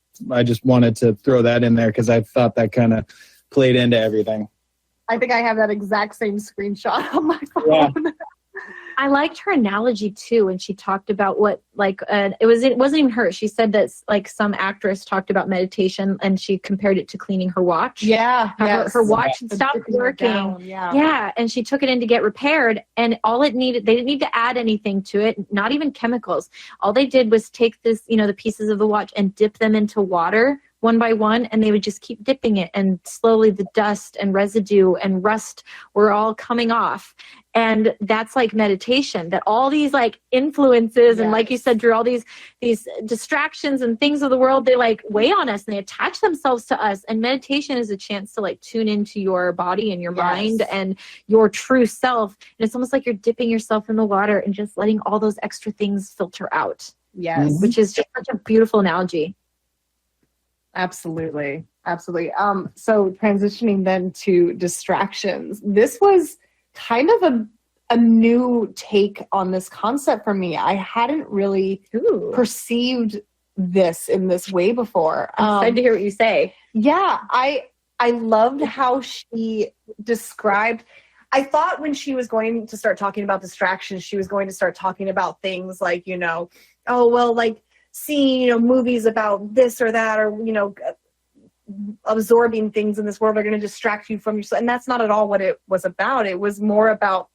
wanted to throw that in there because I thought that kind of played into everything. I think I have that exact same screenshot on my phone. Yeah. I liked her analogy too when she talked about what it wasn't even her. She said that like some actress talked about meditation and she compared it to cleaning her watch. Yeah, her watch had stopped working. Yeah, and she took it in to get repaired, and all it needed, they didn't need to add anything to it, not even chemicals. All they did was take this, the pieces of the watch and dip them into water one by one, and they would just keep dipping it, and slowly the dust and residue and rust were all coming off. And that's like meditation, that all these like influences and like you said, Drew, all these distractions and things of the world, they like weigh on us and they attach themselves to us. And meditation is a chance to like tune into your body and your mind and your true self. And it's almost like you're dipping yourself in the water and just letting all those extra things filter out. Yes. Mm-hmm. Which is just such a beautiful analogy. Absolutely. Absolutely. So transitioning then to distractions, this was kind of a new take on this concept for me. I hadn't really perceived this in this way before. I'm excited to hear what you say. Yeah, I loved how she described. I thought when she was going to start talking about distractions, she was going to start talking about things like, seeing, movies about this or that, or, absorbing things in this world are going to distract you from yourself. And that's not at all what it was about. It was more about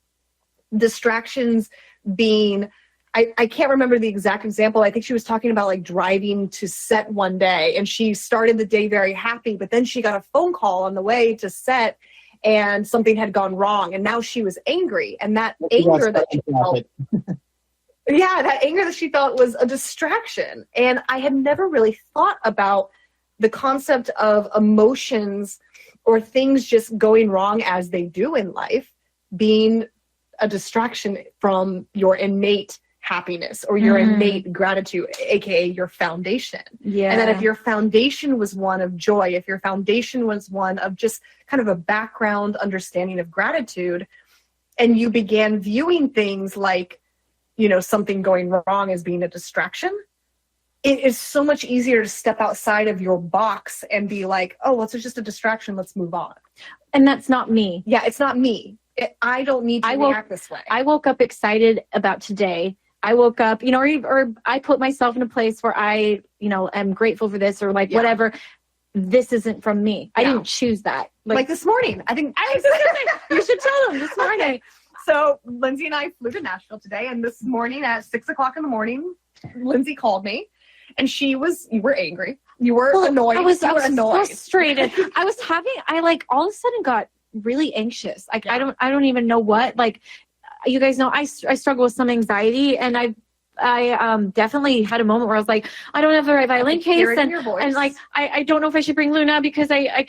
distractions being, I can't remember the exact example. I think she was talking about like driving to set one day, and she started the day very happy, but then she got a phone call on the way to set and something had gone wrong. And now she was angry. And that anger that she felt, that anger that she felt was a distraction. And I had never really thought about the concept of emotions or things just going wrong as they do in life being a distraction from your innate happiness or your innate gratitude, aka your foundation. Yeah. And that if your foundation was one of joy, if your foundation was one of just kind of a background understanding of gratitude, and you began viewing things like, something going wrong as being a distraction, it is so much easier to step outside of your box and be like, oh, well, it's just a distraction. Let's move on. And that's not me. Yeah, it's not me. I don't need to react this way. I woke up excited about today. I woke up, or I put myself in a place where I, am grateful for this or whatever. This isn't from me. I didn't choose that. Like this morning. I think I was just gonna say, you should tell them this morning. Okay. So Lindsay and I flew to Nashville today, and this morning at 6:00 in the morning, Lindsay called me, and you were angry. You were annoyed. I was frustrated. I all of a sudden got really anxious. I don't even know what. You guys know, I struggle with some anxiety, and I definitely had a moment where I was like, I don't have the right violin case, and I don't know if I should bring Luna because I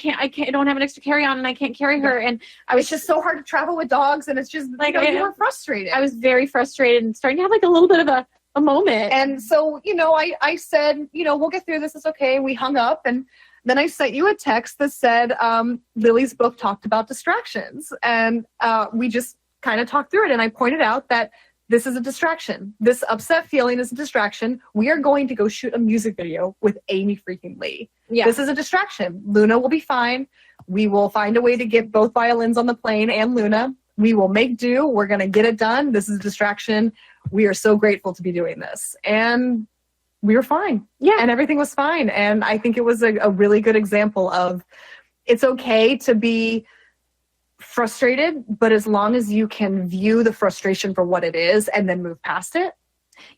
don't have an extra carry-on and I can't carry her. And it's just so hard to travel with dogs, and it's just you were frustrated. I was very frustrated and starting to have a little bit of a moment. And so, I said, we'll get through this. It's okay. We hung up, and then I sent you a text that said, Lily's book talked about distractions, and we just kind of talked through it. And I pointed out that this is a distraction. This upset feeling is a distraction. We are going to go shoot a music video with Amy freaking Lee. Yeah. This is a distraction. Luna will be fine. We will find a way to get both violins on the plane and Luna. We will make do. We're going to get it done. This is a distraction. We are so grateful to be doing this. And we were fine. Yeah. And everything was fine. And I think it was a really good example of it's okay to be frustrated, but as long as you can view the frustration for what it is and then move past it,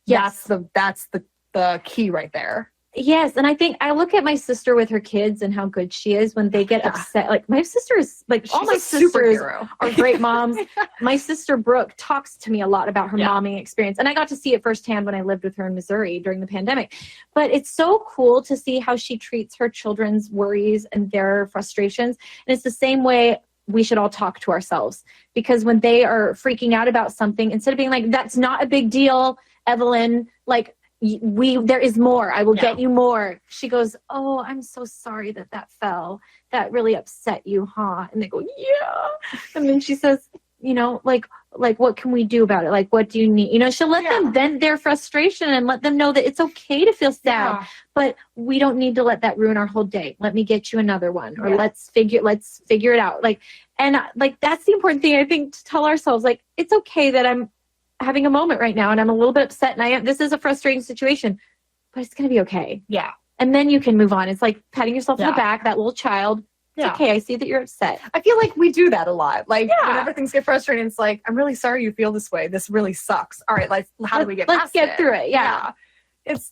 that's the key right there. Yes, and I think I look at my sister with her kids and how good she is when they get upset. Like my sister is all my sisters are great moms. My sister Brooke talks to me a lot about her momming experience, and I got to see it firsthand when I lived with her in Missouri during the pandemic. But it's so cool to see how she treats her children's worries and their frustrations, and it's the same way we should all talk to ourselves, because when they are freaking out about something, instead of being like, that's not a big deal, Evelyn, like, there is more. I will get you more. She goes, oh, I'm so sorry that fell. That really upset you, huh? And they go, yeah. And then she says, you know, like, what can we do about it? Like, what do you need? You know, she'll let them vent their frustration and let them know that it's okay to feel sad, but we don't need to let that ruin our whole day. Let me get you another one, or let's figure it out. Like, and like, that's the important thing, I think, to tell ourselves, like, it's okay that I'm having a moment right now and I'm a little bit upset and this is a frustrating situation, but it's going to be okay. Yeah. And then you can move on. It's like patting yourself on the back, that little child. It's okay. I see that you're upset. I feel like we do that a lot. Like, whenever things get frustrating, it's like, I'm really sorry you feel this way. This really sucks. All right, how do we get past it? Let's get through it. Yeah.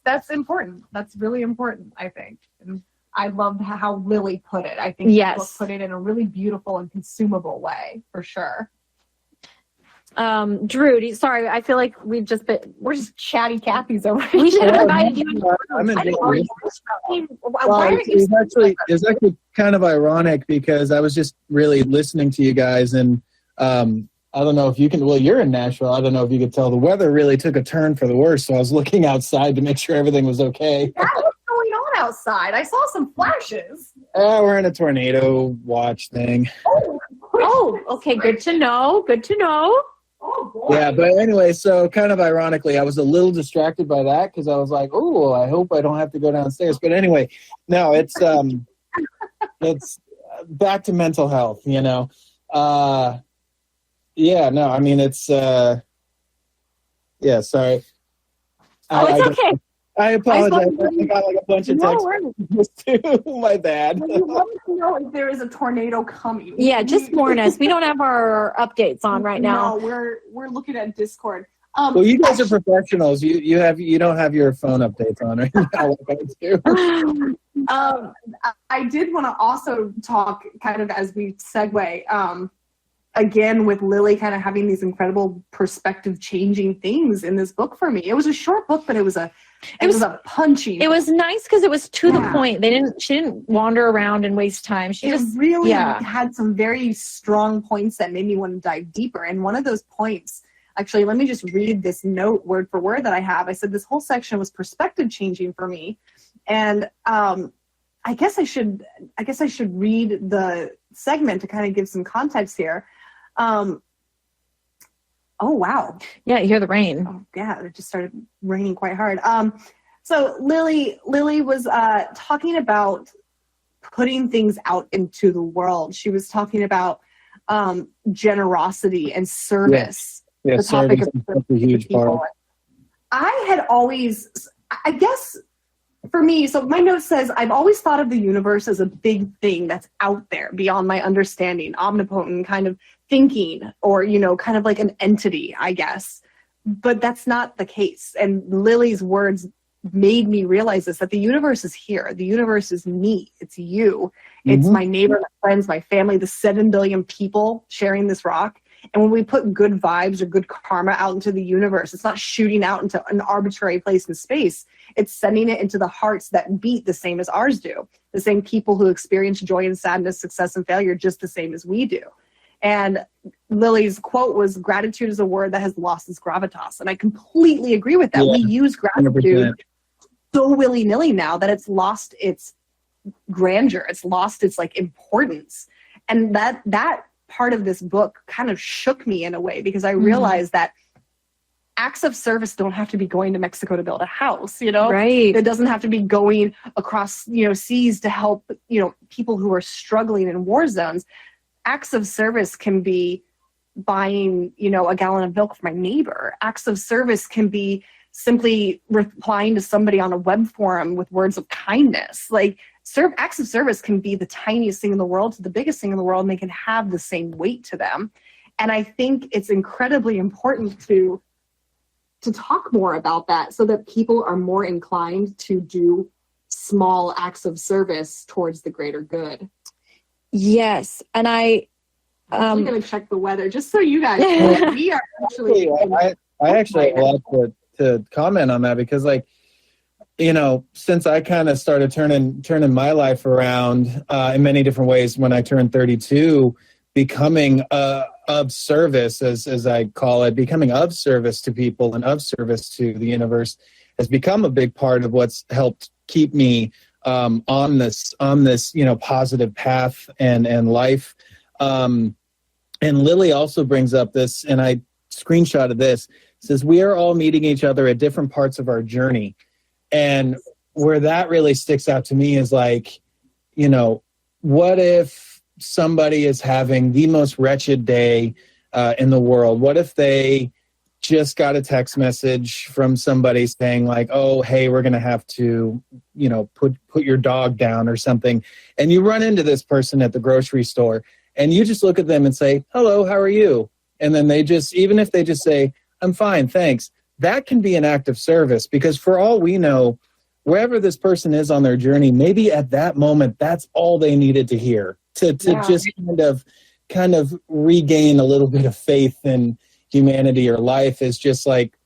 That's important. That's really important, I think. And I love how Lily put it. I think the book put it in a really beautiful and consumable way, for sure. Drew, sorry, I feel like we're just chatty Cathy's over here. We should have invited you. I'm enjoying it. It's actually kind of ironic, because I was just really listening to you guys, and I don't know if you can, well, you're in Nashville. I don't know if you could tell, the weather really took a turn for the worse, so I was looking outside to make sure everything was okay. Yeah, what's going on outside? I saw some flashes. We're in a tornado watch thing. Oh, okay, good to know. Good to know. Oh, boy. Yeah, but anyway, so kind of ironically, I was a little distracted by that, because I was like, oh, I hope I don't have to go downstairs. But anyway, no, it's back to mental health, you know. Yeah, no, I mean, it's, sorry. Oh, it's okay. I apologize. I got like a bunch of texts too. My bad. You want to know if there is a tornado coming. Yeah, just warn us. We don't have our updates on right now. No, we're looking at Discord. Well, you guys are professionals. You don't have your phone updates on right now, like I do. I did want to also talk, kind of as we segue, again, with Lily kind of having these incredible perspective changing things in this book for me. It was a short book, but it was a punching. It was nice because it was to the point. She didn't wander around and waste time. She just really had some very strong points that made me want to dive deeper. And one of those points, actually, let me just read this note word for word that I have. I said this whole section was perspective changing for me. And I guess I should read the segment to kind of give some context here. Oh, wow. Yeah, you hear the rain. Oh, yeah, it just started raining quite hard. So Lily was talking about putting things out into the world. She was talking about generosity and service. Yeah, the topic service of is a huge part. I had always, I guess, for me, so my note says, I've always thought of the universe as a big thing that's out there beyond my understanding, omnipotent kind of thinking, or, you know, kind of like an entity, I guess. But that's not the case. And Lily's words made me realize this, that the universe is here. The universe is me. It's you. It's my neighbor, my friends, my family, the 7 billion people sharing this rock. And when we put good vibes or good karma out into the universe, it's not shooting out into an arbitrary place in space. It's sending it into the hearts that beat the same as ours do. The same people who experience joy and sadness, success and failure just the same as we do. And Lily's quote was, gratitude is a word that has lost its gravitas. And I completely agree with that. Yeah, we use gratitude 100%. So willy-nilly now that it's lost its grandeur. It's lost its like importance. And that part of this book kind of shook me in a way, because I realized that acts of service don't have to be going to Mexico to build a house, you know? Right. It doesn't have to be going across, seas to help, people who are struggling in war zones. Acts of service can be buying, a gallon of milk for my neighbor. Acts of service can be simply replying to somebody on a web forum with words of kindness. Like, acts of service can be the tiniest thing in the world to the biggest thing in the world, and they can have the same weight to them. And I think it's incredibly important to talk more about that, so that people are more inclined to do small acts of service towards the greater good. Yes. And I'm going to check the weather just so you guys know. We are actually... I actually have a lot to comment on that, because since I kind of started turning my life around in many different ways when I turned 32, becoming of service, as I call it, becoming of service to people and of service to the universe has become a big part of what's helped keep me on this positive path and life. And Lily also brings up this, and I screenshotted this. It says, we are all meeting each other at different parts of our journey. And where that really sticks out to me is like, what if somebody is having the most wretched day in the world? What if they just got a text message from somebody saying like, oh, hey, we're going to have to, put your dog down or something. And you run into this person at the grocery store and you just look at them and say, hello, how are you? And then even if they just say, I'm fine, thanks, that can be an act of service, because for all we know, wherever this person is on their journey, maybe at that moment, that's all they needed to hear to just kind of regain a little bit of faith in humanity or life. Is just like,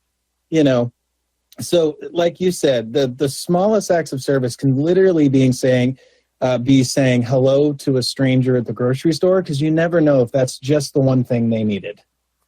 so like you said, the smallest acts of service can literally be saying hello to a stranger at the grocery store, because you never know if that's just the one thing they needed.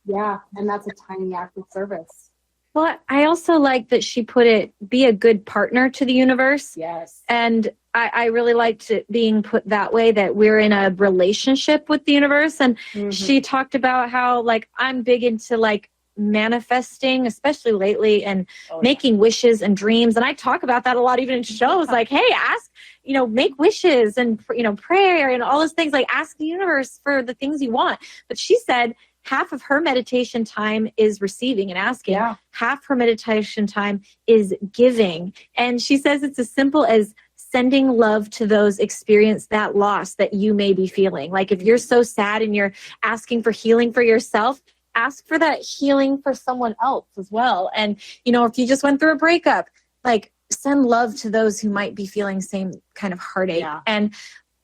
Yeah, and that's a tiny act of service. Well, I also like that she put it, be a good partner to the universe. Yes. And I really liked it being put that way, that we're in a relationship with the universe. And she talked about how, like, I'm big into, like, manifesting, especially lately, and making wishes and dreams. And I talk about that a lot, even in shows, like, hey, ask, make wishes and, prayer and all those things, like ask the universe for the things you want. But she said half of her meditation time is receiving and asking. Yeah. Half her meditation time is giving. And she says it's as simple as sending love to those experience that loss that you may be feeling. Like if you're so sad and you're asking for healing for yourself, ask for that healing for someone else as well. And, if you just went through a breakup, like send love to those who might be feeling same kind of heartache. Yeah. And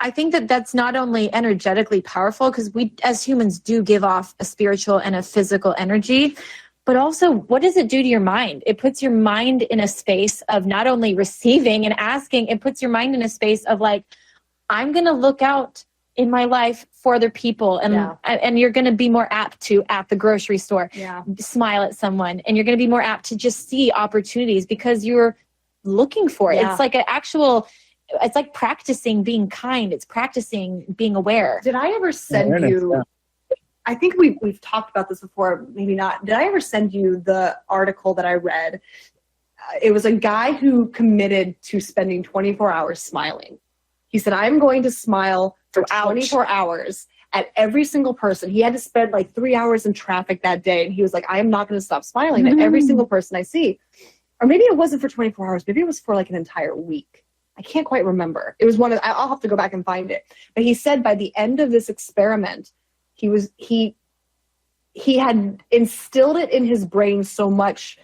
I think that that's not only energetically powerful, because we as humans do give off a spiritual and a physical energy, but also what does it do to your mind? It puts your mind in a space of not only receiving and asking, it puts your mind in a space of like, I'm going to look out in my life for other people. And you're going to be more apt to, at the grocery store, smile at someone. And you're going to be more apt to just see opportunities because you're looking for it. Yeah. It's like it's like practicing being kind. It's practicing being aware. Did I ever send you, I think we've talked about this before, maybe not. Did I ever send you the article that I read? It was a guy who committed to spending 24 hours smiling. He said, I'm going to smile for 24 hours at every single person. He had to spend like 3 hours in traffic that day. And he was like, I am not going to stop smiling at every single person I see. Or maybe it wasn't for 24 hours. Maybe it was for like an entire week. I can't quite remember. It was I'll have to go back and find it. But he said by the end of this experiment, he had instilled it in his brain so much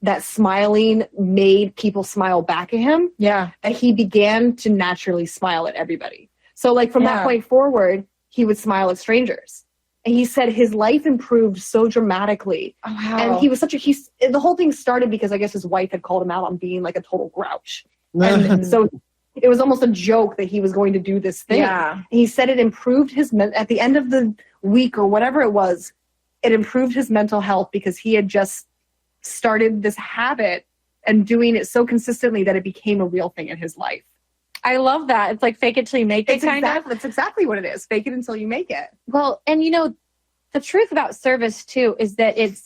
that smiling made people smile back at him. Yeah. That he began to naturally smile at everybody. So like from that point forward, he would smile at strangers. And he said his life improved so dramatically. Oh, wow. And he was the whole thing started because I guess his wife had called him out on being like a total grouch. And so it was almost a joke that he was going to do this thing. Yeah. And he said it improved at the end of the week or whatever it was, it improved his mental health because he had just started this habit and doing it so consistently that it became a real thing in his life. I love that. It's like fake it till you make it, That's exactly what it is. Fake it until you make it. Well, and the truth about service too is that it's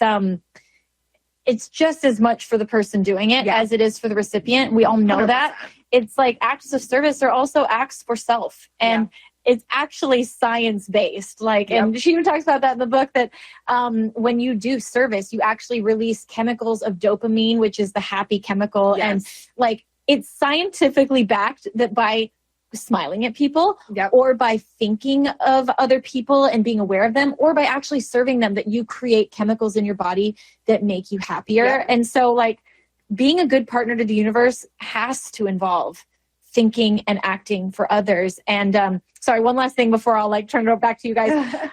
just as much for the person doing it as it is for the recipient. We all know 100%. That. It's like acts of service are also acts for self. And it's actually science-based. And she even talks about that in the book, that when you do service, you actually release chemicals of dopamine, which is the happy chemical. Yes. And it's scientifically backed that by smiling at people or by thinking of other people and being aware of them or by actually serving them, that you create chemicals in your body that make you happier. Yep. And so being a good partner to the universe has to involve thinking and acting for others. And sorry, one last thing before I'll turn it back to you guys.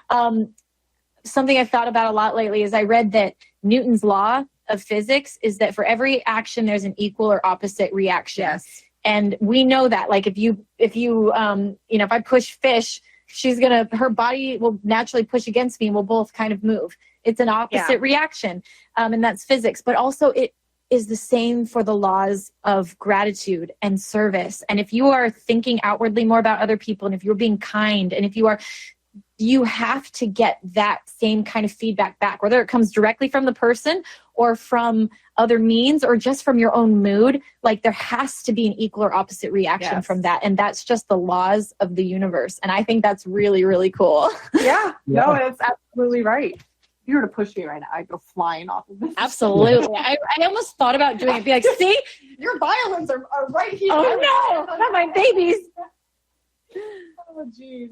Something I've thought about a lot lately is I read that Newton's law of physics is that for every action, there's an equal or opposite reaction. Yes. And we know that, if I push fish her body will naturally push against me and we'll both kind of move. It's an opposite reaction. And that's physics. But also it is the same for the laws of gratitude and service. And if you are thinking outwardly more about other people, and if you're being kind, and if you have to get that same kind of feedback back, whether it comes directly from the person or from other means or just from your own mood. Like, there has to be an equal or opposite reaction from that. And that's just the laws of the universe. And I think that's really, really cool. Yeah. No, that's absolutely right. If you were to push me right now, I'd go flying off of this. Absolutely. I almost thought about doing it. Be like, see, your violins are right here. Oh no, not my babies. Oh, jeez.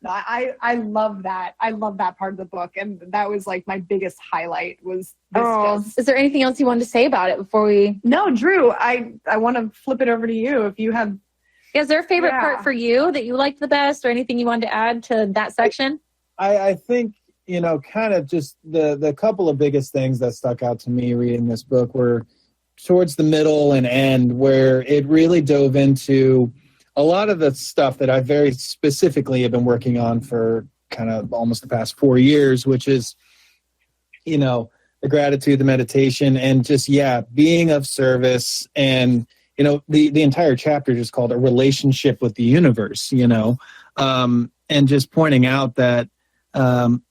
No, I love that. I love that part of the book. And that was like my biggest highlight was this. Is there anything else you wanted to say about it before we... No, Drew, I want to flip it over to you if you have... Is there a favorite part for you that you liked the best, or anything you wanted to add to that section? I think, kind of just the couple of biggest things that stuck out to me reading this book were towards the middle and end, where it really dove into a lot of the stuff that I very specifically have been working on for kind of almost the past 4 years, which is, the gratitude, the meditation, and just, being of service. And, the entire chapter just called A Relationship with the Universe, and just pointing out that, that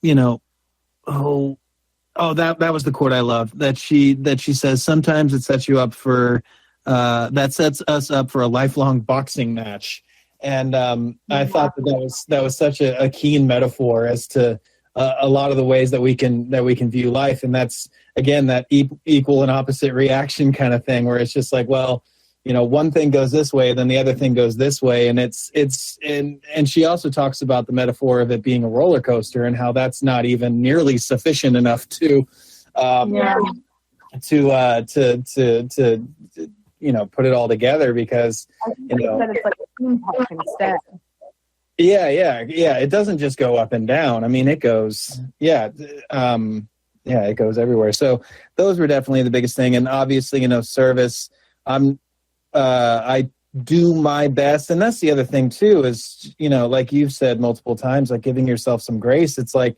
was the quote I love, that she says, sometimes it sets you up for, that sets us up for a lifelong boxing match. And I thought that was such a keen metaphor as to a lot of the ways that we can view life. And that's, again, that equal and opposite reaction kind of thing, where it's just like, well, one thing goes this way, then the other thing goes this way. And and she also talks about the metaphor of it being a roller coaster and how that's not even nearly sufficient enough to put it all together, because that it's like a theme park instead. It doesn't just go up and down. I mean, it goes it goes everywhere. So those were definitely the biggest thing. And obviously, service, I do my best. And that's the other thing too, is, like you've said multiple times, like giving yourself some grace. It's like,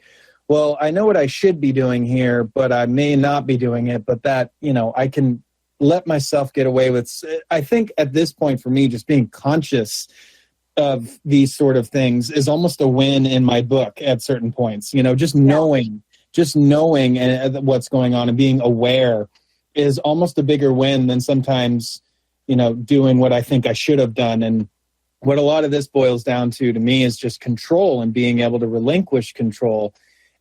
well, I know what I should be doing here, but I may not be doing it, but that, I can let myself get away with. I think at this point for me, just being conscious of these sort of things is almost a win in my book at certain points. Just knowing what's going on and being aware is almost a bigger win than sometimes, doing what I think I should have done. And what a lot of this boils down to me is just control and being able to relinquish control.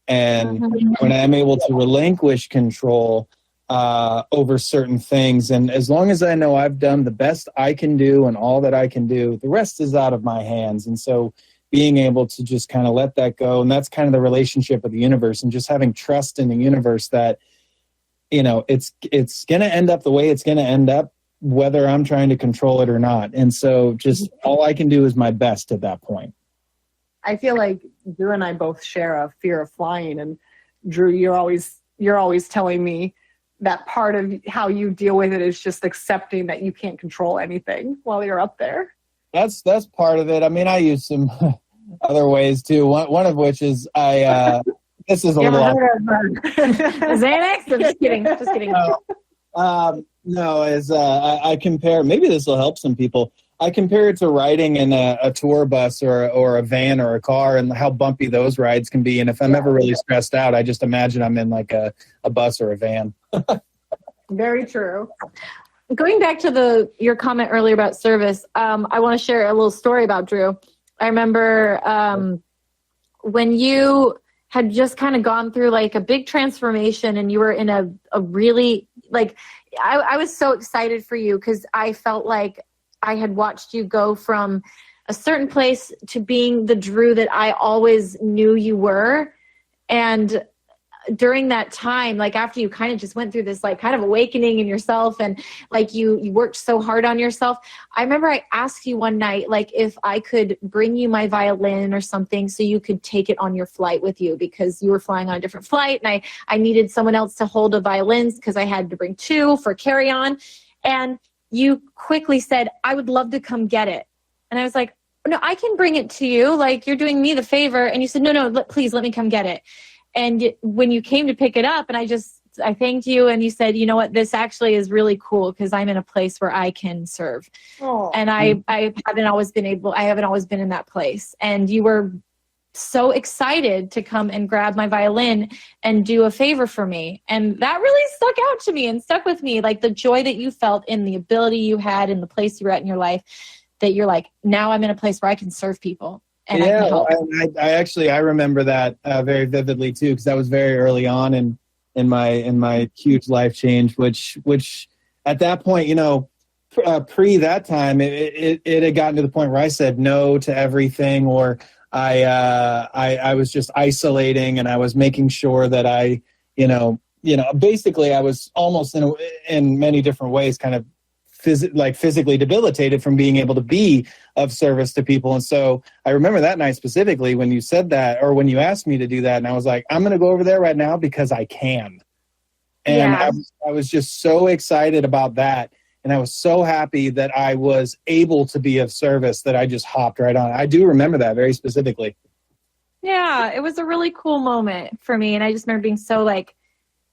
And when I'm able to relinquish control over certain things, and as long as I know I've done the best I can do and all that I can do, the rest is out of my hands. And so being able to just kind of let that go, and that's kind of the relationship with the universe, and just having trust in the universe that, it's going to end up the way it's going to end up, whether I'm trying to control it or not. And so just all I can do is my best at that point. I feel like Drew and I both share a fear of flying, and Drew, you're always telling me that part of how you deal with it is just accepting that you can't control anything while you're up there. That's part of it. I mean, I use some other ways too. One of which is this is a little Xanax? I'm just kidding. I compare, maybe this will help some people. I compare it to riding in a tour bus or a van or a car, and how bumpy those rides can be. And if I'm ever really stressed out, I just imagine I'm in like a bus or a van. Very true. Going back to your comment earlier about service, I want to share a little story about Drew. I remember when you had just kind of gone through like a big transformation, and you were in a really, like, I was so excited for you, because I felt like I had watched you go from a certain place to being the Drew that I always knew you were. And during that time, like after you kind of just went through this like kind of awakening in yourself, and like you worked so hard on yourself, I remember I asked you one night, like if I could bring you my violin or something so you could take it on your flight with you, because you were flying on a different flight, and I needed someone else to hold the violins because I had to bring 2 for carry-on. And you quickly said, I would love to come get it. And I was like, no, I can bring it to you. Like, you're doing me the favor. And you said, no, please let me come get it. And when you came to pick it up, and I thanked you, and you said, you know what, this actually is really cool because I'm in a place where I can serve. Oh. And I haven't always been in that place. And you were so excited to come and grab my violin and do a favor for me. And that really stuck out to me and stuck with me. Like, the joy that you felt in the ability you had in the place you were at in your life, that you're like, now I'm in a place where I can serve people. And I can help. I remember that very vividly too, because that was very early on in my huge life change, which at that point, you know, pre that time, it had gotten to the point where I said no to everything, or I was just isolating, and I was making sure that I, basically I was almost in many different ways kind of physically debilitated from being able to be of service to people. And so I remember that night specifically when you said that, or when you asked me to do that, and I was like, I'm going to go over there right now because I can. And I was just so excited about that. And I was so happy that I was able to be of service that I just hopped right on. I do remember that very specifically. Yeah, it was a really cool moment for me. And I just remember being so like,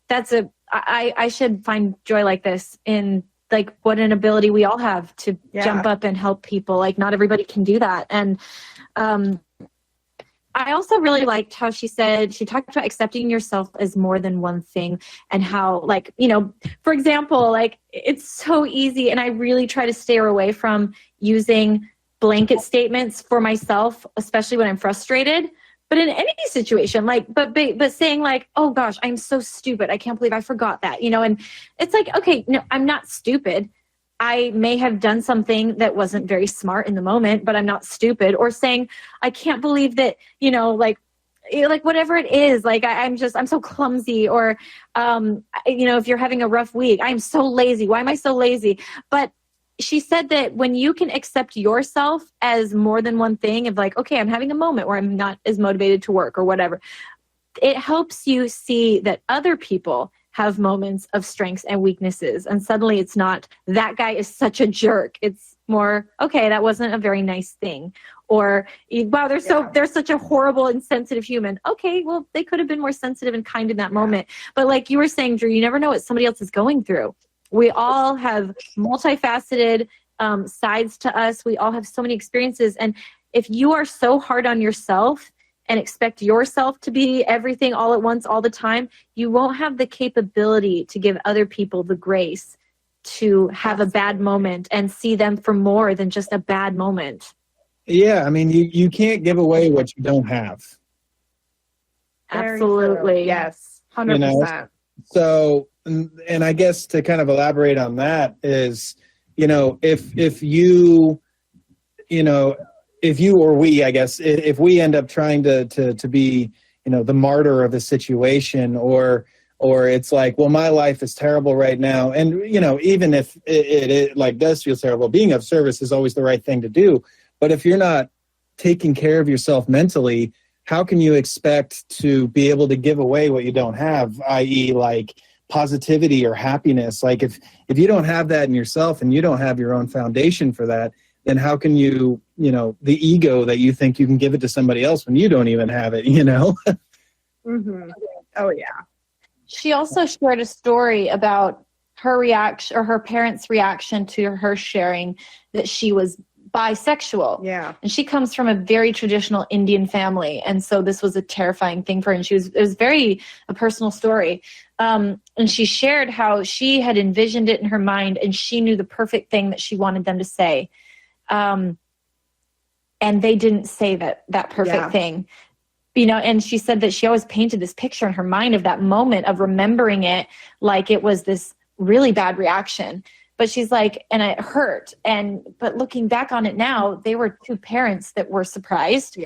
I should find joy like this in, like, what an ability we all have to jump up and help people. Like, not everybody can do that. And I also really liked how she talked about accepting yourself as more than one thing, and how, like, for example, like, it's so easy. And I really try to stay away from using blanket statements for myself, especially when I'm frustrated. But in any situation, like, but saying like, oh gosh, I'm so stupid. I can't believe I forgot that, and it's like, okay, no, I'm not stupid. I may have done something that wasn't very smart in the moment, but I'm not stupid. Or saying, I can't believe that, like whatever it is, like, I'm so clumsy. Or, if you're having a rough week, I'm so lazy. Why am I so lazy? But she said that when you can accept yourself as more than one thing, of like, okay, I'm having a moment where I'm not as motivated to work or whatever, it helps you see that other people have moments of strengths and weaknesses. And suddenly it's not, that guy is such a jerk. It's more, okay, that wasn't a very nice thing. Or, wow, they're such a horrible, insensitive human. Okay, well, they could have been more sensitive and kind in that moment. But like you were saying, Drew, you never know what somebody else is going through. We all have multifaceted sides to us. We all have so many experiences. And if you are so hard on yourself and expect yourself to be everything all at once, all the time, you won't have the capability to give other people the grace to have a bad moment and see them for more than just a bad moment. Yeah, I mean, you can't give away what you don't have. Absolutely. Yes, 100%. So, and I guess to kind of elaborate on that is, if you or we, I guess, if we end up trying to be, the martyr of a situation, or it's like, well, my life is terrible right now. And, even if it like does feel terrible, being of service is always the right thing to do. But if you're not taking care of yourself mentally, how can you expect to be able to give away what you don't have, i.e. like positivity or happiness? Like, if you don't have that in yourself and you don't have your own foundation for that, then how can you, the ego that you think you can give it to somebody else when you don't even have it, Mm-hmm. Oh, yeah. She also shared a story about her reaction, or her parents' reaction to her sharing that she was bisexual. Yeah. And she comes from a very traditional Indian family. And so this was a terrifying thing for her. And it was very a personal story. And she shared how she had envisioned it in her mind, and she knew the perfect thing that she wanted them to say. And they didn't say that perfect thing, and she said that she always painted this picture in her mind of that moment, of remembering it like it was this really bad reaction. But she's like, and it hurt. But looking back on it now, they were two parents that were surprised,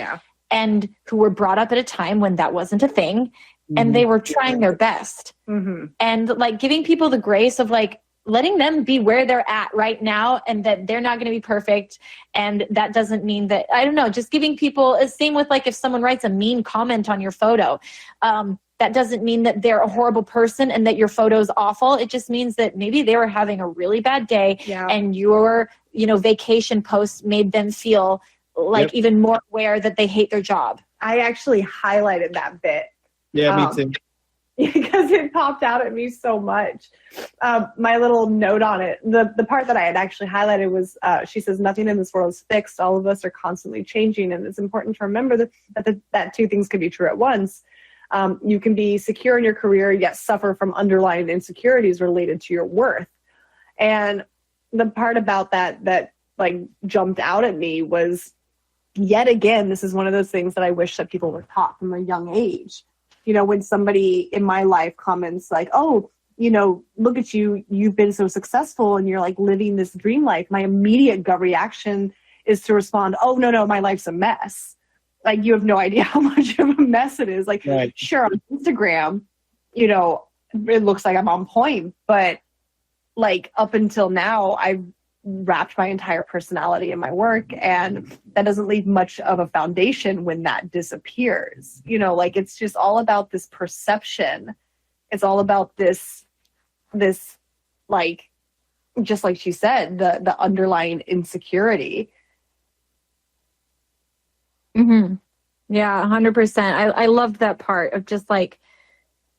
and who were brought up at a time when that wasn't a thing, and they were trying their best. Mm-hmm. And like giving people the grace of like letting them be where they're at right now, and that they're not going to be perfect. And that doesn't mean that, I don't know, just giving people, same with like if someone writes a mean comment on your photo, that doesn't mean that they're a horrible person and that your photo's awful. It just means that maybe they were having a really bad day, and your, vacation post made them feel like even more aware that they hate their job. I actually highlighted that bit. Yeah, me too. Because it popped out at me so much. My little note on it, the part that I had actually highlighted was, she says, nothing in this world is fixed. All of us are constantly changing. And it's important to remember that two things can be true at once. You can be secure in your career, yet suffer from underlying insecurities related to your worth. And the part about that like jumped out at me was, yet again, this is one of those things that I wish that people were taught from a young age. You know, when somebody in my life comments like, oh, you know, look at you, you've been so successful and you're like living this dream life. My immediate gut reaction is to respond, oh, no, my life's a mess. Like, you have no idea how much of a mess it is. Like, Sure, on Instagram, you know, it looks like I'm on point, but like up until now, I've wrapped my entire personality in my work, and that doesn't leave much of a foundation when that disappears. You know, like, it's just all about this perception. It's all about this like, just like she said, the underlying insecurity. Mm-hmm. Yeah, 100%. I loved that part of just like,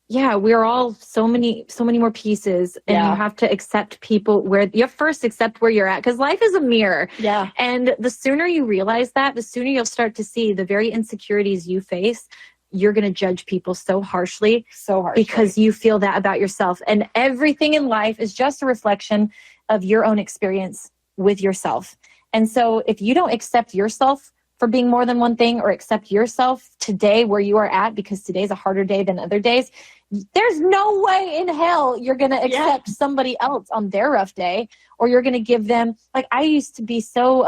yeah, we're all so many more pieces, and you have to accept people where you first accept where you're at, because life is a mirror. Yeah. And the sooner you realize that, the sooner you'll start to see the very insecurities you face. You're going to judge people so harshly because you feel that about yourself. And everything in life is just a reflection of your own experience with yourself. And so if you don't accept yourself for being more than one thing, or accept yourself today where you are at, because today's a harder day than other days, there's no way in hell you're going to accept somebody else on their rough day, or you're going to give them, like, I used to be so,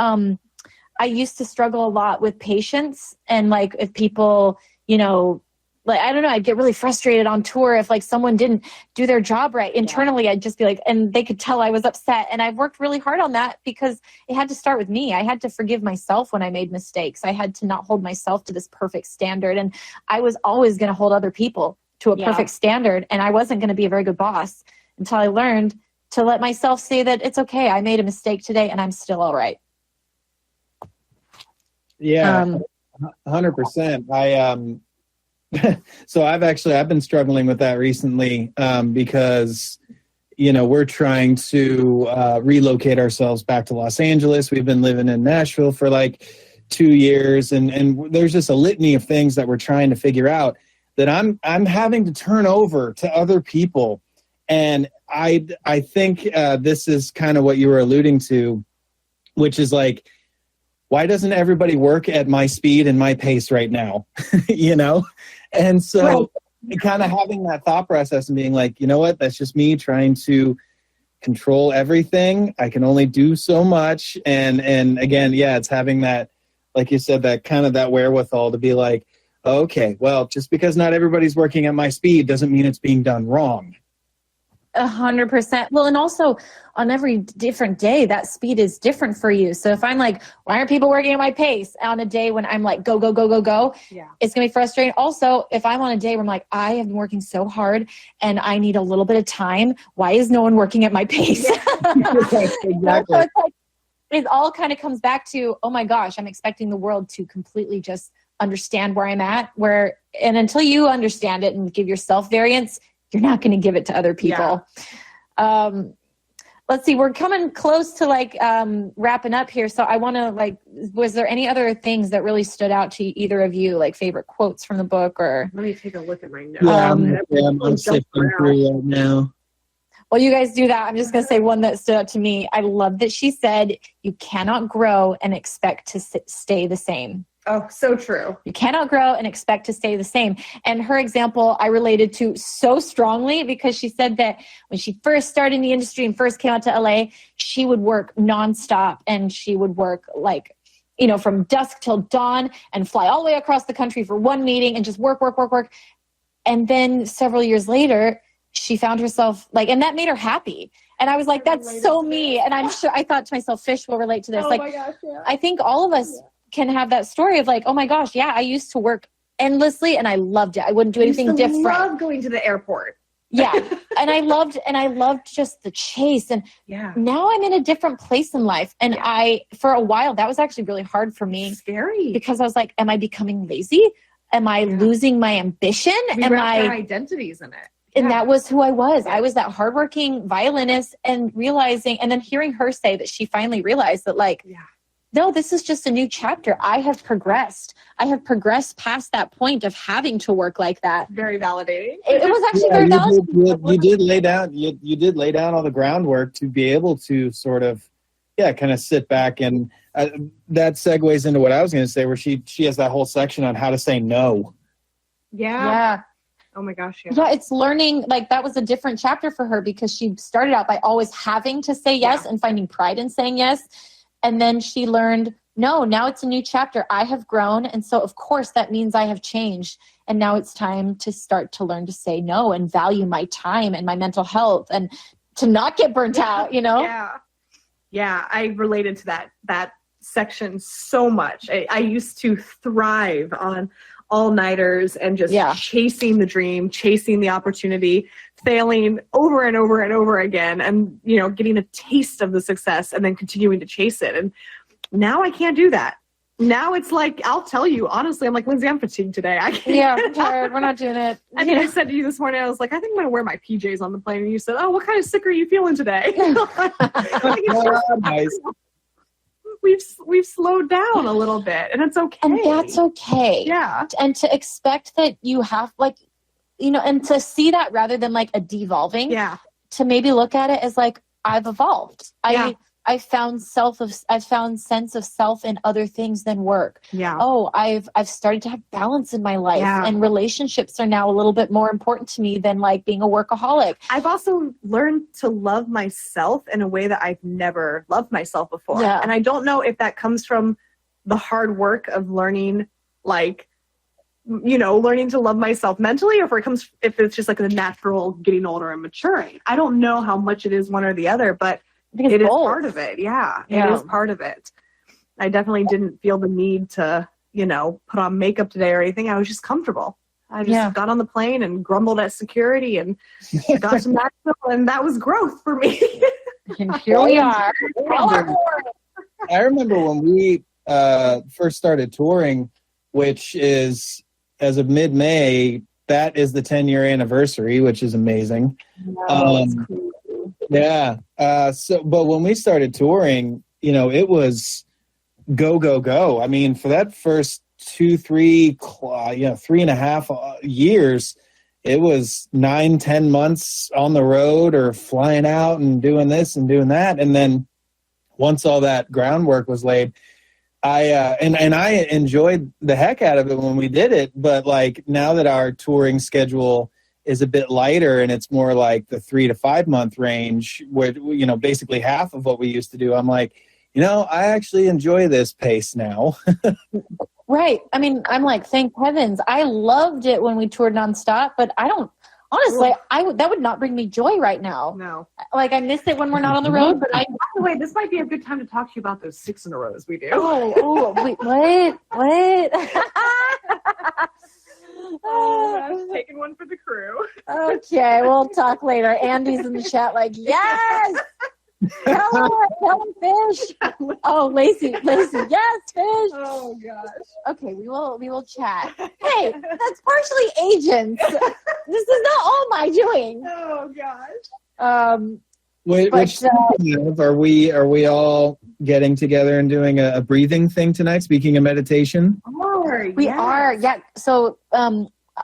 I used to struggle a lot with patience, and like if people, you know, like, I don't know, I'd get really frustrated on tour if like someone didn't do their job right. Internally, I'd just be like, and they could tell I was upset. And I've worked really hard on that, because it had to start with me. I had to forgive myself when I made mistakes. I had to not hold myself to this perfect standard. And I was always going to hold other people to a perfect standard. And I wasn't going to be a very good boss until I learned to let myself say that it's okay. I made a mistake today and I'm still all right. Yeah, 100%. So I've been struggling with that recently, because, you know, we're trying to relocate ourselves back to Los Angeles. We've been living in Nashville for like 2 years, and there's just a litany of things that we're trying to figure out that I'm having to turn over to other people. And I think this is kind of what you were alluding to, which is like, why doesn't everybody work at my speed and my pace right now? You know? And so kind of having that thought process and being like, you know what, that's just me trying to control everything. I can only do so much. And again, it's having that, like you said, that kind of that wherewithal to be like, okay, well, just because not everybody's working at my speed doesn't mean it's being done wrong. 100%. Well, and also on every different day, that speed is different for you. So if I'm like, why aren't people working at my pace on a day when I'm like, go, it's going to be frustrating. Also, if I'm on a day where I'm like, I have been working so hard and I need a little bit of time, why is no one working at my pace? Exactly. So it's like, it all kind of comes back to, oh my gosh, I'm expecting the world to completely just understand where I'm at, and until you understand it and give yourself variance, you're not going to give it to other people. Let's see, we're coming close to like wrapping up here. So I want to like, was there any other things that really stood out to either of you, like favorite quotes from the book? Or let me take a look at my notes. I'm sifting through right now. Well, you guys do that. I'm just going to say one that stood out to me. I love that she said, you cannot grow and expect to stay the same. Oh, so true. You cannot grow and expect to stay the same. And her example I related to so strongly, because she said that when she first started in the industry and first came out to LA, she would work nonstop, and she would work like, you know, from dusk till dawn and fly all the way across the country for one meeting and just work. And then several years later, she found herself like, and that made her happy. And I was like, that's so me. And I'm sure, I thought to myself, Fish will relate to this. Oh like, my gosh, yeah. I think all of us can have that story of like, oh my gosh, yeah, I used to work endlessly and I loved it. I wouldn't do anything different. I love going to the airport. Yeah. And I loved just the chase. And now I'm in a different place in life. And for a while, that was actually really hard for me. Scary. Because I was like, am I becoming lazy? Am I losing my ambition? We wrapped our identities in it. And that was who I was. I was that hardworking violinist, and realizing, and then hearing her say that she finally realized that, like, no, this is just a new chapter. I have progressed. I have progressed past that point of having to work like that. Very validating. It was actually very validating. You did lay down all the groundwork to be able to sort of, kind of sit back. And that segues into what I was going to say, where she has that whole section on how to say no. Yeah. Oh my gosh. Yeah, it's learning, like, that was a different chapter for her, because she started out by always having to say yes and finding pride in saying yes. And then she learned, no, now it's a new chapter. I have grown. And so, of course, that means I have changed. And now it's time to start to learn to say no and value my time and my mental health, and to not get burnt out, you know? Yeah, I related to that section so much. I used to thrive on all-nighters and just chasing the dream, chasing the opportunity, failing over and over and over again, and, you know, getting a taste of the success and then continuing to chase it. And now I can't do that. Now it's like, I'll tell you, honestly, I'm like, Lindsey, I'm fatigued today. I can't. Yeah, I'm tired. We're not doing it. And I said to you this morning, I was like, I think I'm going to wear my PJs on the plane. And you said, oh, what kind of sick are you feeling today? Nice. We've slowed down a little bit, and it's okay. And that's okay. Yeah. And to expect that you have, like, you know, and to see that rather than like a devolving. Yeah. To maybe look at it as like, I've evolved. I found sense of self in other things than work. Yeah. Oh, I've started to have balance in my life, and relationships are now a little bit more important to me than like being a workaholic. I've also learned to love myself in a way that I've never loved myself before. Yeah. And I don't know if that comes from the hard work of learning, like, you know, learning to love myself mentally, or if it's just like the natural getting older and maturing. I don't know how much it is one or the other, but it is part of it. Yeah, it is part of it. I definitely didn't feel the need to, you know, put on makeup today or anything. I was just comfortable. I just got on the plane and grumbled at security and got to Nashville, and that was growth for me. And here we are. I remember when we first started touring, which is as of mid-May, that is the 10-year anniversary, which is amazing. That's cool. Yeah. But when we started touring, you know, it was go, go, go. I mean, for that first 3.5 years, it was 9-10 months on the road or flying out and doing this and doing that. And then once all that groundwork was laid, I enjoyed the heck out of it when we did it. But like, now that our touring schedule is a bit lighter and it's more like the 3 to 5 month range, where, you know, basically half of what we used to do, I'm like, you know, I actually enjoy this pace now. Right. I mean, I'm like, thank heavens. I loved it when we toured nonstop, but I don't, honestly, that would not bring me joy right now. No. Like, I miss it when we're not on the road, but by the way, this might be a good time to talk to you about those 6 in a rows we do. Wait, what? Oh, taking one for the crew. Okay, we'll talk later. Andy's in the chat like, yes! Tell him fish. Oh, Lacey, yes, fish. Oh gosh. Okay, we will chat. Hey, that's partially agents. This is not all my doing. Oh gosh. Are we all getting together and doing a breathing thing tonight? Speaking of meditation, we are. Yeah. So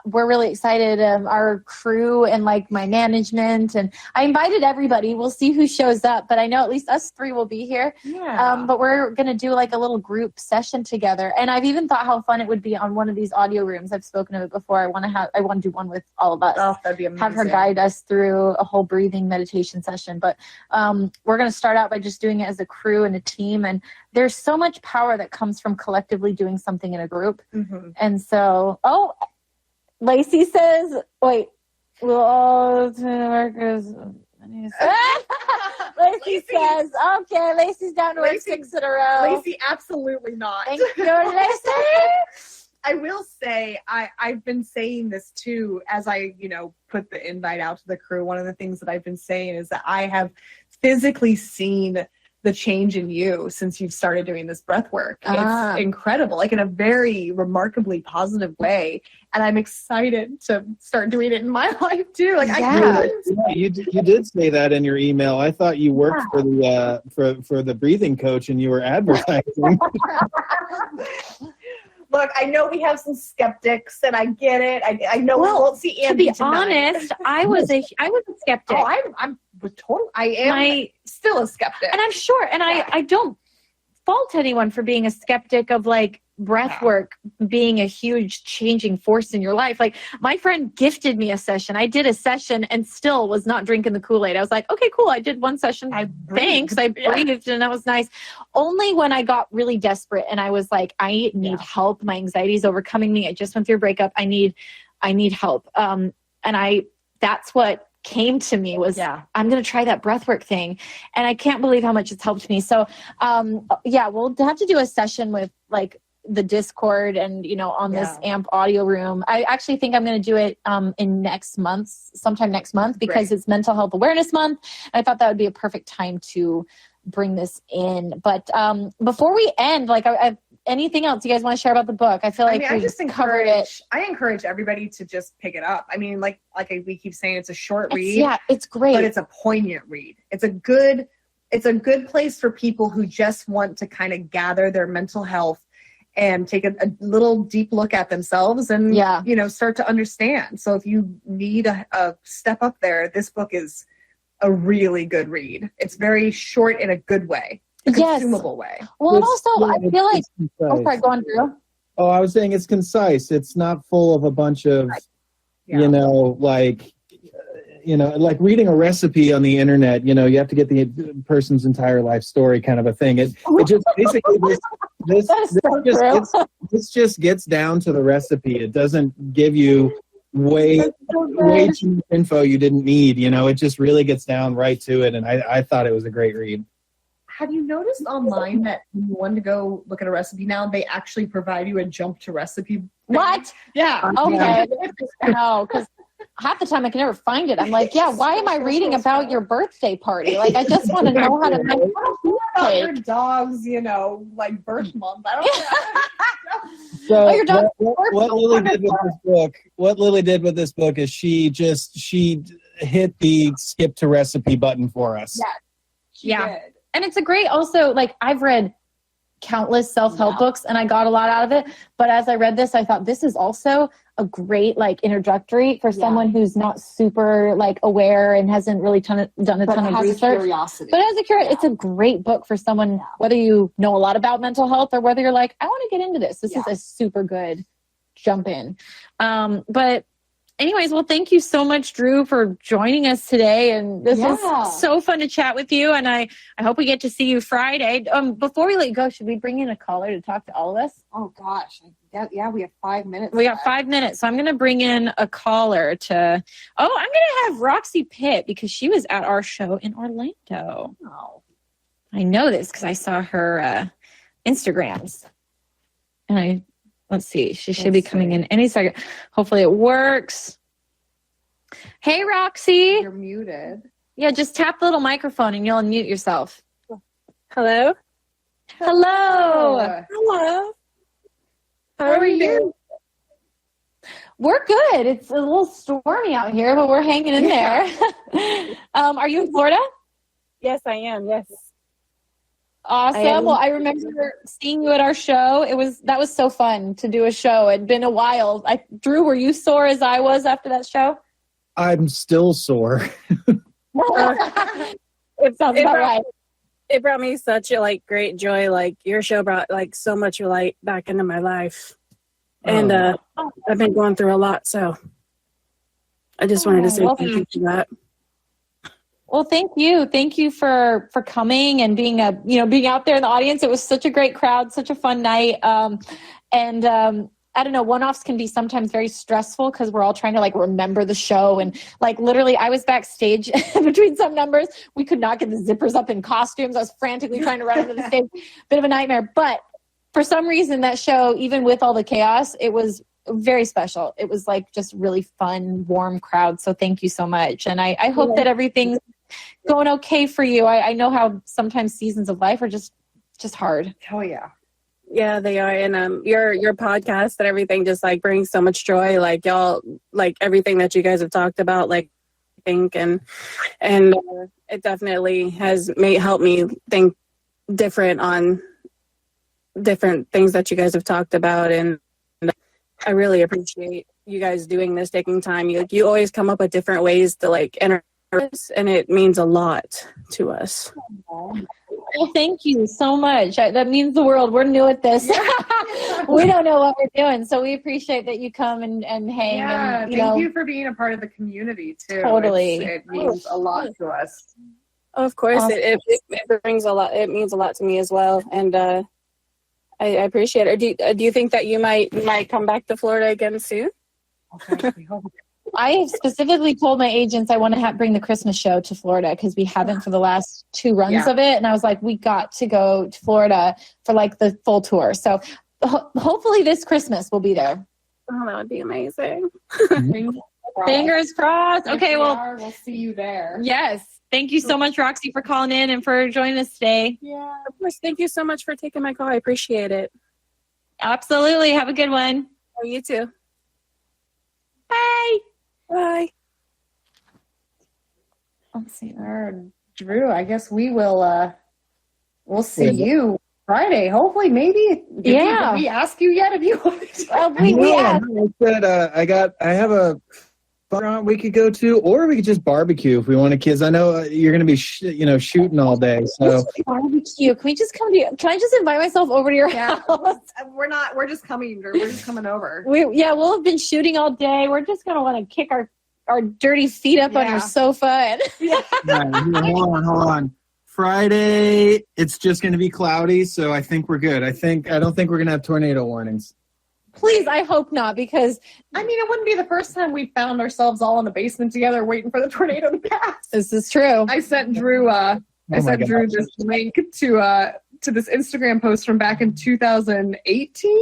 we're really excited. Our crew and like my management, and I invited everybody. We'll see who shows up, but I know at least us 3 will be here. Yeah. But we're gonna do like a little group session together, and I've even thought how fun it would be on one of these audio rooms. I've spoken of it before. I want to do one with all of us. Oh, that'd be amazing. Have her guide us through a whole breathing meditation session. But we're gonna start out by just doing it as a crew and a team, and there's so much power that comes from collectively doing something in a group. Mm-hmm. And so, Lacey says, wait, we'll all workers. Lacey says, okay, Lacey's down to work 6 in a row. Lacey, absolutely not. Thank you, Lacey. I will say I've been saying this too as I, put the invite out to the crew. One of the things that I've been saying is that I have physically seen the change in you since you've started doing this breath work. It's incredible, like in a very remarkably positive way. And I'm excited to start doing it in my life too. Like, you did say that in your email. I thought you worked for the for the breathing coach and you were advertising. Look, I know we have some skeptics, and I get it. I know we won't see Andy to be honest, I was a skeptic. Oh, I am still a skeptic, and I'm sure. And I don't fault anyone for being a skeptic of like breath work being a huge changing force in your life. Like my friend gifted me a session. I did a session and still was not drinking the Kool-Aid. I was like, okay, cool. I did one session. Thanks. I breathed and that was nice. Only when I got really desperate and I was like, I need help. My anxiety is overcoming me. I just went through a breakup. I need help. And that's what came to me was I'm going to try that breathwork thing. And I can't believe how much it's helped me. So we'll have to do a session with like the Discord and, on this AMP audio room. I actually think I'm going to do it sometime next month, because it's Mental Health Awareness Month. And I thought that would be a perfect time to bring this in. But before we end, like anything else you guys want to share about the book? I feel like I just covered it. I encourage everybody to just pick it up. I mean, like we keep saying, it's a short read. Yeah, it's great. But it's a poignant read. It's a good place for people who just want to kind of gather their mental health and take a little deep look at themselves and, start to understand. So if you need a step up there, this book is a really good read. It's very short in a good way, a consumable way. Well, I feel like, sorry, go on, Drew. Oh, I was saying it's concise. It's not full of a bunch of, like reading a recipe on the internet, you have to get the person's entire life story kind of a thing. It just basically this just gets down to the recipe. It doesn't give you way too much info you didn't need. It just really gets down right to it. And I thought it was a great read. Have you noticed online that when you want to go look at a recipe now, they actually provide you a jump to recipe? What? Yeah. Okay. No, because half the time I can never find it. I'm like, why am I reading about your birthday party? Like, I just want to know how to make your dog's, like birth month. I don't know. So what Lily did with this book is she hit the skip to recipe button for us. Yeah. Did. And it's a great, also, like, I've read countless self-help books and I got a lot out of it. But as I read this, I thought this is also a great like introductory for someone who's not super like aware and hasn't really done a ton of research. But as a curiosity, it's a great book for someone, whether you know a lot about mental health or whether you're like, I want to get into this. This is a super good jump in. But anyways, well, thank you so much, Drew, for joining us today. And this was so fun to chat with you. And I hope we get to see you Friday. Before we let you go, should we bring in a caller to talk to all of us? Oh, gosh. Yeah, we have 5 minutes. We got 5 minutes. So I'm going to bring in a caller I'm going to have Roxy Pitt because she was at our show in Orlando. Oh. I know this because I saw her Instagrams. And let's see. She should be coming in any second. Hopefully it works. Hey, Roxy. You're muted. Yeah, just tap the little microphone and you'll unmute yourself. Hello. Hello. How are you? We're good. It's a little stormy out here, but we're hanging in there. Are you in Florida? Yes, I am. Yes. Awesome. Well, I remember seeing you at our show. That was so fun to do a show. It'd been a while. Drew, were you sore as I was after that show? I'm still sore. It sounds about right. It brought me such a great joy. Like your show brought so much light back into my life, and I've been going through a lot. So I just wanted to say thank you for that. Well, thank you. Thank you for coming and being out there in the audience. It was such a great crowd, such a fun night. I don't know, one-offs can be sometimes very stressful because we're all trying to remember the show. And literally I was backstage between some numbers. We could not get the zippers up in costumes. I was frantically trying to run into the stage. Bit of a nightmare, but for some reason, that show, even with all the chaos, it was very special. It was like just really fun, warm crowd. So thank you so much. And I hope that everything's going okay for you. I know how sometimes seasons of life are just hard. Oh yeah. Yeah, they are. And your podcast and everything just like brings so much joy. Like y'all, like everything that you guys have talked about, like I think and it definitely has helped me think different on different things that you guys have talked about. And I really appreciate you guys doing this, taking time. You always come up with different ways to like enter this, and it means a lot to us. Well, thank you so much. That means the world. We're new at this. We don't know what we're doing, so we appreciate that you come and hang. Yeah, and, thank you for being a part of the community too. Totally. It means a lot to us. Of course, Awesome. it brings a lot. It means a lot to me as well, and I appreciate it. Do you think that you might come back to Florida again soon? Okay, we hope. I specifically told my agents I want to bring the Christmas show to Florida because we haven't for the last 2 runs of it. And I was like, we got to go to Florida for like the full tour. So hopefully this Christmas we'll be there. Oh, that would be amazing. Fingers crossed. Okay, well, we'll see you there. yes. Thank you so much, Roxy, for calling in and for joining us today. Yeah. Of course. Thank you so much for taking my call. I appreciate it. Absolutely. Have a good one. Oh, you too. Bye. Bye. Let's see. Drew, I guess we'll see you Friday. Hopefully, maybe. Did we ask you yet if you wanted to? We asked. I said I have a restaurant we could go to, or we could just barbecue if we want to. Kids, I know you're going to be shooting all day. So barbecue. Can we just come to you? Can I just invite myself over to your house? We're just coming. We're just coming over. We'll have been shooting all day. We're just going to want to kick our dirty feet up on your sofa. And right, hold on. Friday, it's just going to be cloudy, so I think we're good. I don't think we're going to have tornado warnings. Please, I hope not, because it wouldn't be the first time we found ourselves all in the basement together waiting for the tornado to pass. This is true. I sent Drew Drew this link to this Instagram post from back in 2018.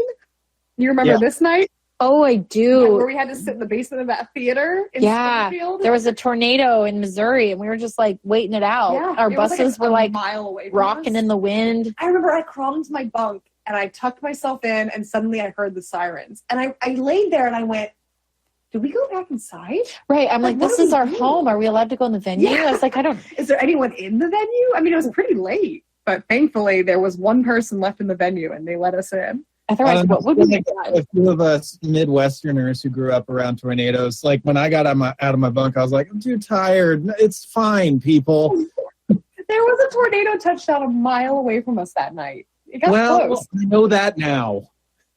You remember this night? Oh, I do. Where we had to sit in the basement of that theater in Springfield. There was a tornado in Missouri, and we were just like waiting it out. Yeah, our buses were like a mile away from rocking us. In the wind. I remember I crawled into my bunk and I tucked myself in, and suddenly I heard the sirens. And I laid there and I went, did we go back inside? Right. I'm like this is our home. Are we allowed to go in the venue? Yeah. I was like, is there anyone in the venue? It was pretty late, but thankfully there was one person left in the venue and they let us in. Otherwise, what would we have done? A few of us Midwesterners who grew up around tornadoes, like when I got out of my bunk, I was like, I'm too tired. It's fine, people. There was a tornado touchdown a mile away from us that night. It got close. I know that now.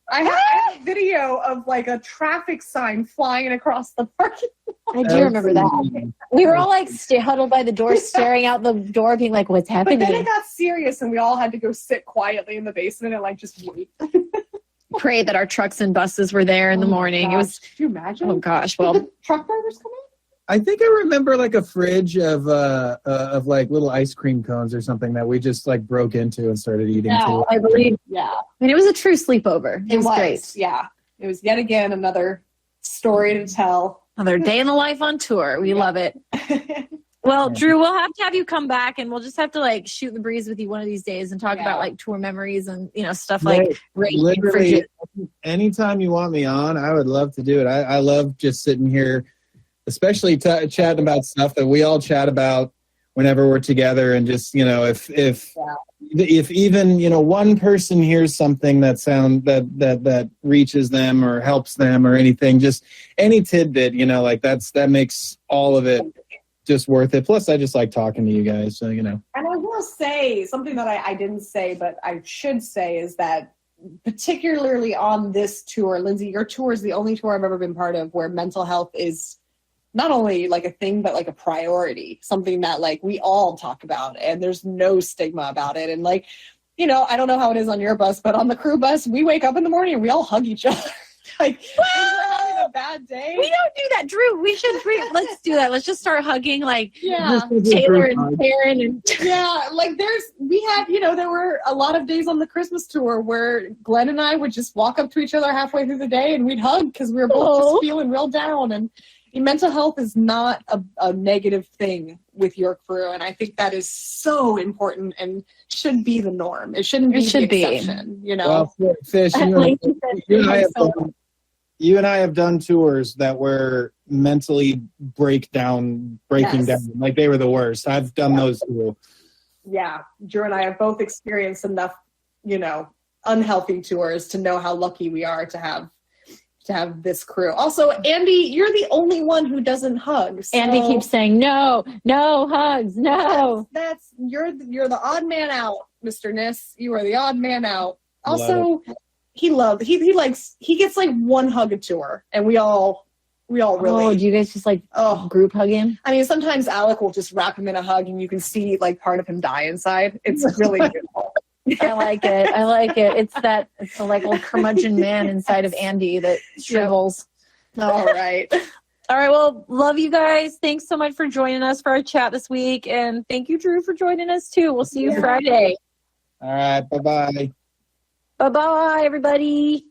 I have a video of like a traffic sign flying across the parking lot. I do remember that. We were all like huddled by the door, staring out the door, being like, what's happening? But then it got serious and we all had to go sit quietly in the basement and like just wait. Pray that our trucks and buses were there in the morning. Gosh. It was. Could you imagine? Oh gosh! Well, did the truck drivers come in? I think I remember like a fridge of like little ice cream cones or something that we just like broke into and started eating too. I believe. Yeah. It was a true sleepover. It was great. Yeah. It was yet again another story to tell. Another day in the life on tour. We love it. Well, Drew, we'll have to have you come back, and we'll just have to like shoot the breeze with you one of these days and talk about like tour memories and stuff like literally anytime you want me on, I would love to do it. I love just sitting here, especially chatting about stuff that we all chat about whenever we're together, and just if even one person hears something that reaches them or helps them or anything, just any tidbit, like that makes all of it just worth it. Plus, I just like talking to you guys, so And I will say something that I didn't say, but I should say, is that particularly on this tour, Lindsey, your tour is the only tour I've ever been part of where mental health is not only like a thing, but like a priority, something that like we all talk about, and there's no stigma about it. And like, I don't know how it is on your bus, but on the crew bus, we wake up in the morning and we all hug each other. Like, we're having a bad day. We don't do that, Drew. Let's do that. Let's just start hugging like Yeah. Taylor and Karen and Yeah, like we had, there were a lot of days on the Christmas tour where Glenn and I would just walk up to each other halfway through the day and we'd hug because we were both just feeling real down. And mental health is not a negative thing with your crew, and I think that is so important and should be the norm. It shouldn't be the exception, Well, Fish, you and I have done tours that were mentally breaking down, like they were the worst. I've done those too. Yeah, Drew and I have both experienced enough, unhealthy tours to know how lucky we are to have this crew. Also, Andy, you're the only one who doesn't hug. So Andy keeps saying no hugs, no. That's you're the odd man out, Mr. Niss. You are the odd man out. Also, he gets like one hug a tour, and we all really. Oh, do you guys just group hug him? I mean, sometimes Alec will just wrap him in a hug, and you can see like part of him die inside. It's really beautiful. I like it. It's the like old curmudgeon man inside of Andy that shrivels. All right. Well, love you guys. Thanks so much for joining us for our chat this week. And thank you, Drew, for joining us too. We'll see you Friday. All right. Bye-bye. Bye-bye, everybody.